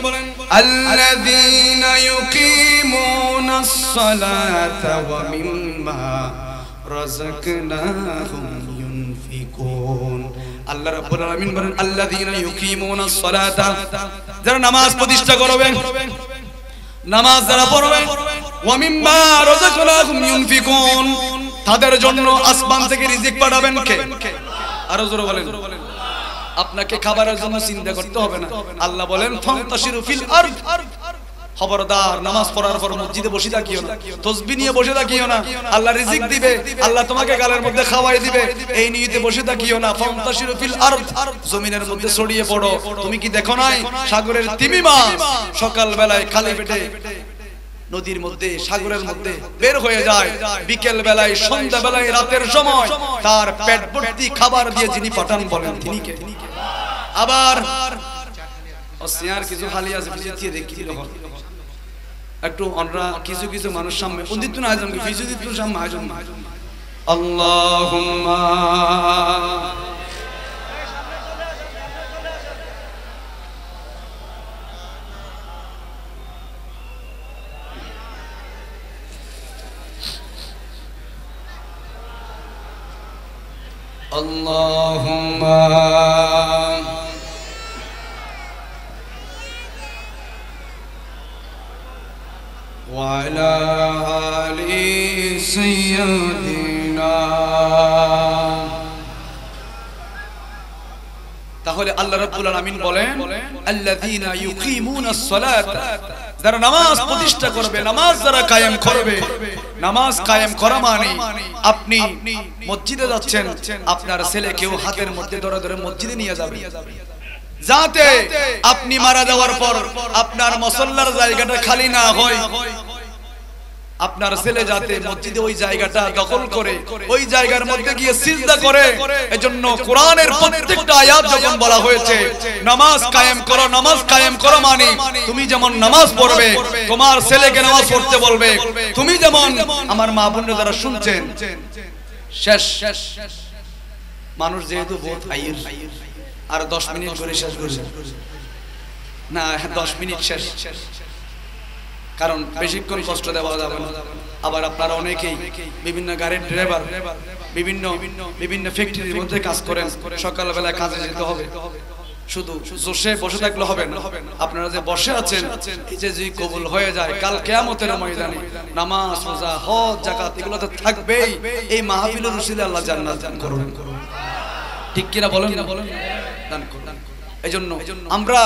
আল্লাযীনা ইউকিমুনাস সালাতা ওয়া মিম্মা রাযাকনাহুম ইউনফিকুন। আল্লাহ রাব্বুল আলামিন বলেন আল্লাযীনা ইউকিমুনাস সালাতা, যারা নামাজ প্রতিষ্ঠা করবে, নামাজ যারা পড়বে, ওয়া মিম্মা রাযাকনাহুম ইউনফিকুন, তাদের জন্য আসমান থেকে রিজিক পাঠাবেন কে? আরো জোরে বলেন। আপনাকে খাবারের জন্য চিন্তা করতে হবে না। আল্লাহ বলেন ফান্তাশিরু ফিল আরদ, খবরদার নামাজ পড়ার পর মসজিদে বসে থাকিও না, তাসবিহ নিয়ে বসে থাকিও না। আল্লাহ রিজিক দিবে, আল্লাহ তোমাকে গালের মধ্যে খাওয়াই দিবে, এই নিয়তে বসে থাকিও না। ফান্তাশিরু ফিল আরদ, জমিনের মধ্যে ছড়িয়ে পড়ো। তুমি কি দেখো নাই সাগরের তিমি মাছ সকাল বেলায় খালি পেটে নদীর মধ্যে সাগরের মধ্যে বের হয়ে যায় বিকেল বেলায় সন্ধ্যা বেলায় রাতের সময় তার পেট ভর্তি খাবার দিয়ে যিনি পাঠান বলেন তিনি কে আবার অসিয়ার কিছু খালি আছে পিছিয়ে দেখি একটু আমরা কিছু কিছু মানুষ সামনে পন্ডিত না আয়োজন কিছু কিছু সামনে আয়োজন আল্লাহুম্মা Allahumma wa ala ali sayyidina তাহলে আল্লাহ রাব্বুল আলামিন বলেন আল্লাযীনা ইউকিমুনাস সালাতা যারা নামাজ প্রতিষ্ঠা করবে নামাজ যারা কায়েম করবে নামাজ কায়েম করা মানে আপনি মসজিদে যাচ্ছেন আপনার ছেলেকেও হাতের মধ্যে ধরে ধরে মসজিদে নিয়ে যাবে যাতে আপনি মারা যাওয়ার পর আপনার মুসল্লার জায়গাটা খালি না হয় আপনার ছেলে যাতে মসজিদে ওই জায়গাটা দখল করে ওই জায়গার মধ্যে গিয়ে সিজদা করে এজন্য কোরআনের প্রত্যেকটা আয়াত যখন বলা হয়েছে নামাজ কায়েম করো মানে তুমি যেমন নামাজ পড়বে তোমার ছেলেকে নামাজ পড়তে বলবে তুমি যেমন আমার মা বোনরা যারা শুনছেন শেষ মানুষ যেহেতু বহুত আইর আর 10 মিনিট করে শেষ করে না 10 মিনিট শেষ কারণ বেশিক্ষণ কষ্ট দেওয়া যাবে না আবার আপনারা অনেকেই বিভিন্ন গাড়ির ড্রাইভার বিভিন্ন ফ্যাক্টরির মধ্যে কাজ করেন সকালবেলা কাজে যেতে হবে শুধু জোশে বসে থাকলে হবে না আপনারা যে বসে আছেন এই যে যদি কবুল হয়ে যায় কাল কিয়ামতের ময়দানে নামাজ রোজা হজ যাকাত এগুলো তো থাকবেই এই মাহফিলের উসিলায় আল্লাহ জান্নাত দান করবেন ঠিক কি না বলেন দান করুন এইজন্য আমরা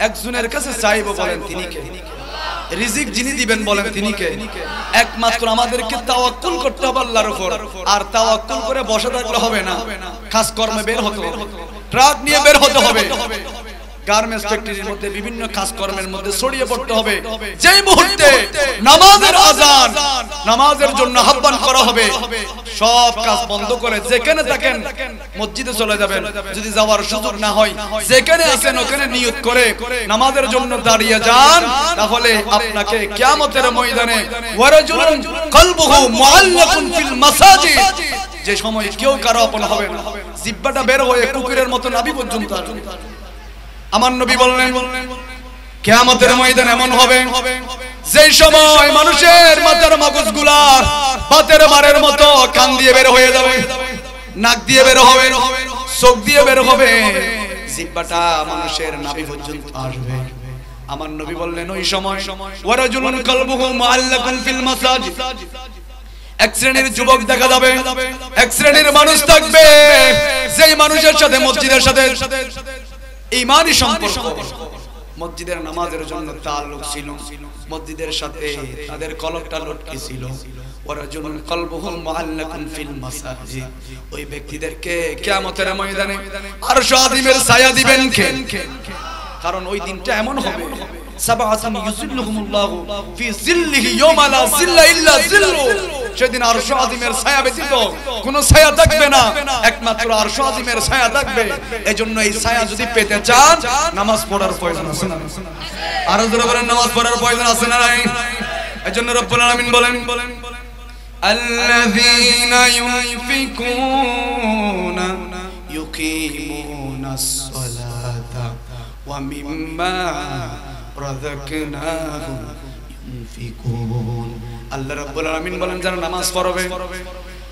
একজনের কাছে চাইবো বলেন তিনি কে রিজিক যিনি দিবেন বলেন তিনি কে একমাত্র আমাদেরকে তাওয়াক্কুল করতে হবে আল্লাহর উপর আর তাওয়াক্কুল করে বসে থাকলে হবে না কাজ কর্মে বের হতে হবে ট্রাক নিয়ে বের হতে হবে গার্মেন্টস ফ্যাক্টরির মধ্যে বিভিন্ন কাজকর্মের মধ্যে ছড়িয়ে পড়তে হবে যেই মুহূর্তে নামাজের আযান নামাজের জন্য আহ্বান করা হবে সব কাজ বন্ধ করে যেখানে থাকেন মসজিদে চলে যাবেন যদি যাওয়ার সুযোগ না হয় যেখানে আছেন ওখানে নিয়ত করে নামাজের জন্য দাঁড়িয়ে যান তাহলে আপনাকে কিয়ামতের ময়দানে ওয়ারাজুলুন কলবুহু মুআল্লাকুন ফিল মাসাজিদ যে সময় কেউ কারো আপন হবে না জিহ্বাটা বের হয়ে কুকুরের মতো নাভি পর্যন্ত আসবে আমার নবী বললেন কিয়ামতের ময়দান এমন হবে যেই সময় মানুষের মাথার মগজগুলা বাতের মারের মতো কান দিয়ে বের হয়ে যাবে নাক দিয়ে বের হবে চোখ দিয়ে বের হবে জিহ্বাটা মানুষের নাভি পর্যন্ত আসবে আমার নবী বললেন ওই সময় ওয়ারাজুলুন কলবুহু মুআল্লাকুন ফিল মাসাজিদ এক শ্রেণীর যুবক দেখা যাবে এক শ্রেণীর মানুষ থাকবে যেই মানুষের সাথে মসজিদের সাথে ঈমানি সম্পর্ক মসজিদের নামাজের জন্য তাআল্লুক ছিল মসজিদের সাথে তাদের কলবটা লটকে ছিল ওয়ারাজুলুন কলবুহু মুআল্লাকুন ফিল মাসাজিদ ওই ব্যক্তিদেরকে কিয়ামতের ময়দানে আরশ আযীমের ছায়া দিবেন কে কারণ ওই দিনটা এমন হবে সাবাআতুন ইউযিল্লুহুমুল্লাহু ফি যিল্লিহি ইয়াওমা লা যিল্লা ইল্লা যিল্লু সেদিন আরশ আযীমের ছায়া ব্যতীত কোনো ছায়া থাকবে না একমাত্র আরশ আযীমের ছায়া থাকবে এজন্য এই ছায়া যদি পেতে চান নামাজ পড়ার প্রয়োজন আছে না আর জোরে বলেন নামাজ পড়ার প্রয়োজন আছে না নাই এজন্য রব্বুল আলামিন বলেন আল্লাযীনা ইউনফিকুনা ইউকিমুনাস সালাতা ওয়া মিম্মা রাযাকনাহুম ইউনফিকুন আল্লাহ রাব্বুল আলামিন বলেন যারা নামাজ পড়বে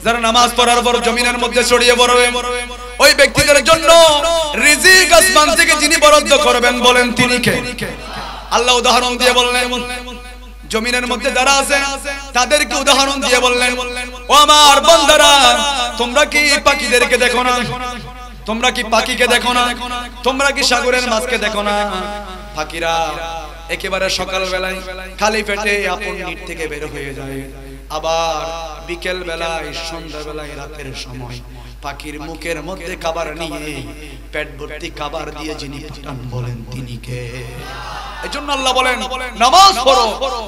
যারা নামাজ পড়ার পর জমিনের মধ্যে ছড়িয়ে পড়বে ওই ব্যক্তিদের জন্য রিজিক আসমান থেকে যিনি বরাদ্দ করবেন বলেন তিনি কে আল্লাহ উদাহরণ দিয়ে বললেন জমিনের মধ্যে যারা আছে তাদেরকে উদাহরণ দিয়ে বললেন ও আমার বান্দারা তোমরা কি পাখিদেরকে দেখো না তোমরা কি পাখিকে দেখো না তোমরা কি সাগরের মাছকে দেখো না পাখিরা একেবারে সকাল বেলায় খালি পেটে আপন নিট থেকে বের হয়ে যায় আবার বিকেল বেলায়, সন্ধ্যা বেলায়, রাতের সময় পাখির মুখের মধ্যে খাবার নিয়ে পেট ভর্তি খাবার দিয়ে যিনি পাঠান বলেন তিনি কে? এজন্য আল্লাহ বলেন নামাজ পড়ো,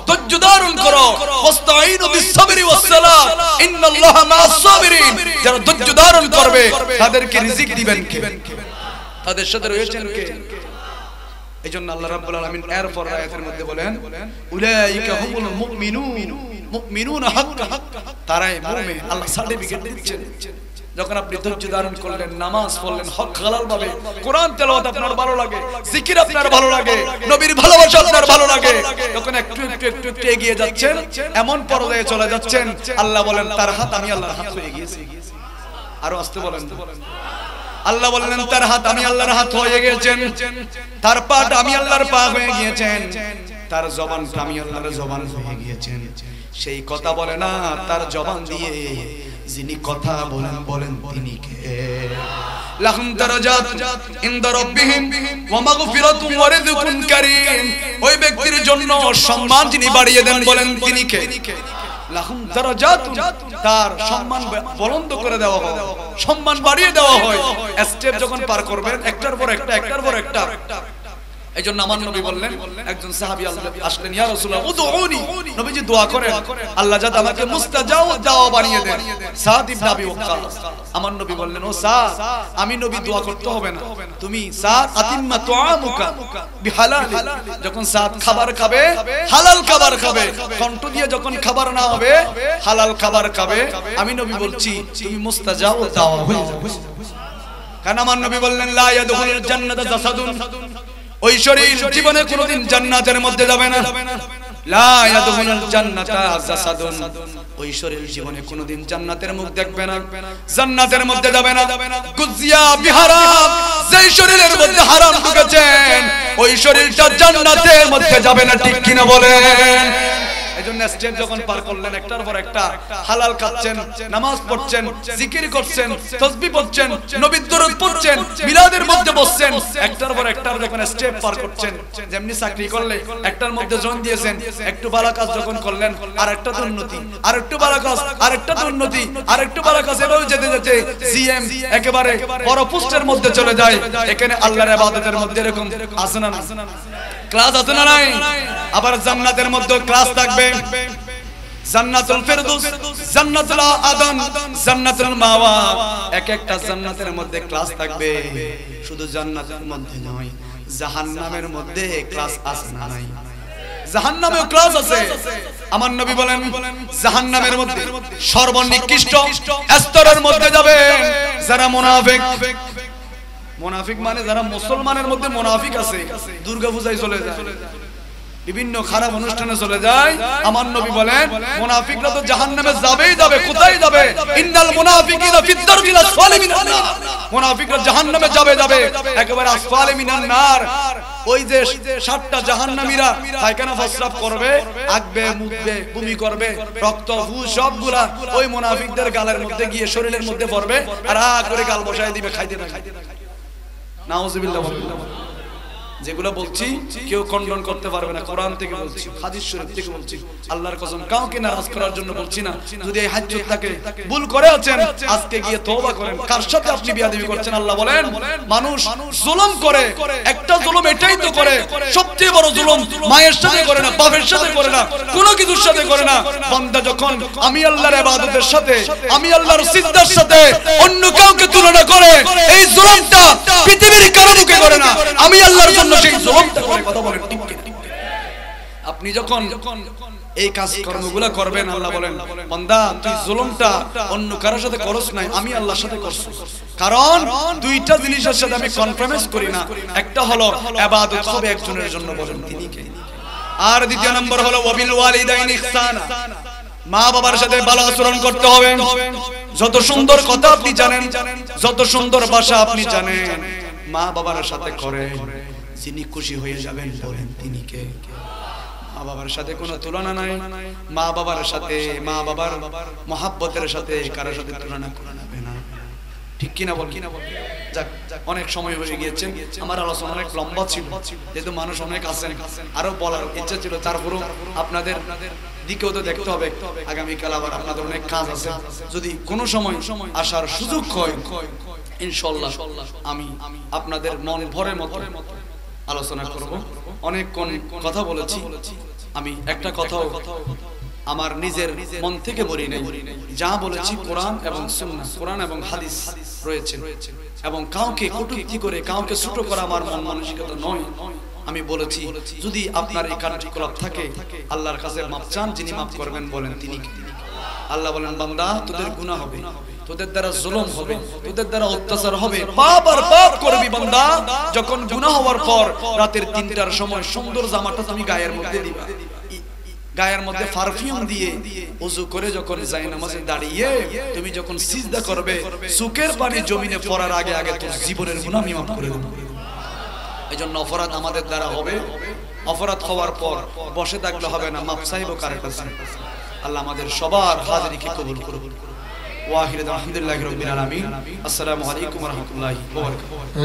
ধৈর্য ধারণ করো, ওয়াস্তাঈনু বিস-সাবরি ওয়াস-সালাহ ইন্নাল্লাহা মা'আস সাবিরিন। যারা ধৈর্য ধারণ করবে তাদেরকে রিজিক দিবেন কে? তাদের সাথে রয়েছেন কে? এজন্য আল্লাহ রাব্বুল আলামিন এরপর আয়াতের মধ্যে বলেন উলাইকা হুমুল মুমিনুনা হাক্কান, তারাই মুমিন। আল্লাহ সার্টিফিকেট দিচ্ছেন। যখন আপনি ধৈর্য ধারণ করলেন, নামাজ পড়লেন হক হালাল ভাবে, কোরআন তেলাওয়াত আপনার ভালো লাগে, জিকির আপনার ভালো লাগে, নবীর ভালোবাসা আপনার ভালো লাগে, তখন একটু একটু একটু একটু এগিয়ে যাচ্ছেন, এমন পর্যায়ে চলে যাচ্ছেন আল্লাহ বলেন তার হাত আমি আল্লাহর হাত হয়ে গিয়েছি। আরো আসতে বলেন। আল্লাহ বললেন তার হাত আমি আল্লাহর হাত হয়ে গিয়েছেন, তার পাটা আমি আল্লাহর পা হয়ে গিয়েছেন, তার জবানটা আমি আল্লাহর জবান হয়ে গিয়েছেন। সেই কথা বলে না, তার জবান দিয়ে যিনি কথা বলেন বলেন তিনি কে? লাহুম দারাজাত ইনদা রাব্বিহিম ওয়া মাগফিরাতুন ওয়া রিজকুন কারীম। ওই ব্যক্তির জন্য সম্মান যিনি বাড়িয়ে দেন বলেন তিনি কে? লাহুম দারাজাত, তার সম্মান বুলন্দ করে দেওয়া হয়, সম্মান বাড়িয়ে দেওয়া হয়। স্টেপ যখন পার করবেন একটার পর একটা, একটার পর একটা। এইজন্য আমার নবী বললেন, একজন সাহাবী আসলেন, ইয়া রাসূলুল্লাহ উদউনি, নবীজি দোয়া করেন আল্লাহ যাতে আমাকে মুস্তাজাব দাওয়া বানিয়ে দেন। সাদ ইবনে আবি ওয়াক্কাস, আমার নবী বললেন ও সাদ, আমি নবী দোয়া করতে হবে না, তুমি সাদ আতিম্মা তুআমুকা বিহালাল। যখন সাদ খাবার খাবে হালাল খাবার খাবে, কণ্ঠ দিয়ে যখন খাবার না হবে হালাল খাবার খাবে, আমি নবী বলছি তুমি মুস্তাজাব দাওয়া হয়ে যাবে। কারণ আমার নবী বললেন লা ইয়াদখুলুল জান্নাতা জাসাদুন, ওই শরীর জীবনে কোনোদিন জান্নাতের মধ্যে যাবে না। লা ইয়াদখুলুল জান্নাতা জাসাদুন, ওই শরীর জীবনে কোনোদিন জান্নাতের মুখ দেখবে না, জান্নাতের মধ্যে যাবে না। গুজিয়া বিহারাম, যেই শরীরের মধ্যে হারাম ঢুকেছেন ওই শরীরটা জান্নাতের মধ্যে যাবে না, ঠিক কিনা বলেন? এজন্য স্টেপ যখন পার করলেন একটার পর একটা, হালাল খাচ্ছেন, নামাজ পড়ছেন, জিকির করছেন, তাসবিহ পড়ছেন, নবীর দরুদ পড়ছেন, মিলাদের মধ্যে বসছেন, একটার পর একটা যখন স্টেপ পার করছেন, যেমনি চাকরি করলে একটার মধ্যে জয়েন দিয়েছেন, একটু ভালো কাজ যখন করলেন আরেকটা তো উন্নতি, আরেকটু ভালো কাজ আরেকটা তো উন্নতি, আরেকটু ভালো কাজ, এভাবে যেতে যেতে জিএম একেবারে বড় পোস্টের মধ্যে চলে যায়। এখানে আল্লাহর ইবাদতের মধ্যে এরকম আছে না? ক্লাস আছে না নাই? আবার জান্নাতের মধ্যে ক্লাস থাকবে, জান্নাতুল ফিরদৌস, জান্নাতুল আদন, জান্নাতুল মাওয়া, এক একটা জান্নাতের মধ্যে ক্লাস থাকবে। শুধু জান্নাতের মধ্যে নয়, জাহান্নামের মধ্যে ক্লাস আছে না নাই? জাহান্নামেও ক্লাস আছে। আমার নবী বলেন জাহান্নামের মধ্যে সর্বনিকৃষ্ট স্তরের মধ্যে যাবে যারা মুনাফিক। মুনাফিক মানে যারা মুসলমানের মধ্যে মুনাফিক আছে, দুর্গা পূজায় চলে যায়, বিভিন্ন খারাপ অনুষ্ঠানে চলে যায়। আমার নবী বলেন মুনাফিকরা তো জাহান্নামে যাবেই যাবে। কোথায় যাবে? ইন্নাল মুনাফিকিনা ফিদ-দারকিল আসফালি মিনান নার, মুনাফিকরা জাহান্নামে যাবে যাবে একেবারে আসফালি মিনান নার। ওই যে 7টা জাহান্নামীরা পায়খানা প্রস্রাব করবে, আগবে, মুখবে, বমি করবে, রক্ত ফু সবগুলা ওই মুনাফিকদের গালের মধ্যে গিয়ে শরীরের মধ্যে পড়বে, আর করে গাল বসায় দিবে, খাইতে না খাইতে। নাউযুবিল্লাহ। যেগুলো বলছি কেউ খণ্ডন করতে পারবে না, কোরআন থেকে বলছি, হাদিস শরীফ থেকে বলছি, আল্লাহর কসম কাউকে নারাজ করার জন্য বলছি না। যদি এই হাজ্জত থাকে ভুল করে আছেন, আজকে গিয়ে তওবা করেন। কার সাথে আপনি বিয়াদবি করছেন? আল্লাহ বলেন মানুষ জুলুম করে, একটা জুলুম এটাই তো করে, সবচেয়ে বড় জুলুম মায়ের সাথে করে না, বাপের সাথে করে না, কোনো কিছুর সাথে করে না। বান্দা যখন আমি আল্লাহর ইবাদতের সাথে, আমি আল্লাহর সিজদার সাথে অন্য কাউকে তুলনা করে, এই জুলুমটা পৃথিবীর কারো মুখে করে না, আমি আল্লাহর জন্য সেই জুলুমটা করে। কথা বলেন ঠিক কি? আপনি যখন এই কাজ কর্মগুলো করবেন, আল্লাহ বলেন বান্দা তুই জুলুমটা অন্য কারোর সাথে করছ না, আমি আল্লাহর সাথে করছি। কারণ দুইটা জিনিসের সাথে আমি কনফারেন্স করি না। একটা হলো ইবাদত হবে একজনের জন্য, বলেন তিনি কে? আর দ্বিতীয় নম্বর হলো ওয়াবিল ওয়ালিদাইনি ইহসানা, মা বাবার সাথে ভালো আচরণ করতে হবে। যত সুন্দর কথা আপনি জানেন, যত সুন্দর ভাষা আপনি জানেন, মা বাবার সাথে করেন, যিনি খুশি হয়ে যাবেন বলেন তিনি কে? মা বাবার সাথে কোনো তুলনা নাই। মা বাবার সাথে, মা বাবার মহব্বতের সাথে কারোর সাথে তুলনা করা যাবে না, ঠিক কিনা বল? যাক, অনেক সময় হয়ে গিয়েছে, আমার আলোচনা অনেক লম্বা ছিল, যেহেতু মানুষ অনেক আছেন, আরো বলার ইচ্ছা ছিল, তারপরেও আপনাদের দিকেও তো দেখতে হবে। আগামীকাল আবার আপনাদের অনেক কাজ আছে, যদি কোনো সময় আসার সুযোগ হয় ইনশাআল্লাহ আমি আপনাদের মন ভরে মতো আলোচনা করব। অনেক কথা বলেছি, আমি একটা কথাও আমার নিজের মন থেকে বলি নাই, যা বলেছি কোরআন এবং সুন্নাহ, কোরআন এবং হাদিস রয়েছে, এবং কাউকে কটূক্তি করে কাউকে ছোট করা আমার মন মানসিকতা নয়। আমি বলেছি যদি আপনার এই কার্যকলাপ থাকে আল্লাহর কাছে মাপ চান, যিনি মাপ করবেন বলেন তিনি। আল্লাহ বলেন বান্দা তোদের গুনাহ হবে, তোদের দ্বারা জুলুম হবে, তোদের দ্বারা অত্যাচার হবে, পাপ আর পাপ করবি বান্দা। যখন গুনাহ হওয়ার পর রাতের 3টার সময় সুন্দর জামাটা তুমি গায়ের মধ্যে দিবা, গায়ের মধ্যে পারফিউম দিয়ে ওযু করে যখন জায়নামাজে দাঁড়িয়ে তুমি যখন সিজদা করবে, চোখের পানি জমিনে পড়ার আগে আগে তোর জীবনের গুনাহ আমি মাফ করে দেব। এজন্য অপরাধ আমাদের দ্বারা হবে, অপরাধ হওয়ার পর বসে থাকলে হবে না, মাফ চাইবো কার কাছে? আল্লাহ আমাদের সবার হাজিরিকে কবুল করুন। ওয়া আখিরু আলহামদুলিল্লাহি রাব্বিল আলামিন। আসসালামু আলাইকুম ওয়া রাহমাতুল্লাহি ওয়া বারাকাতুহু।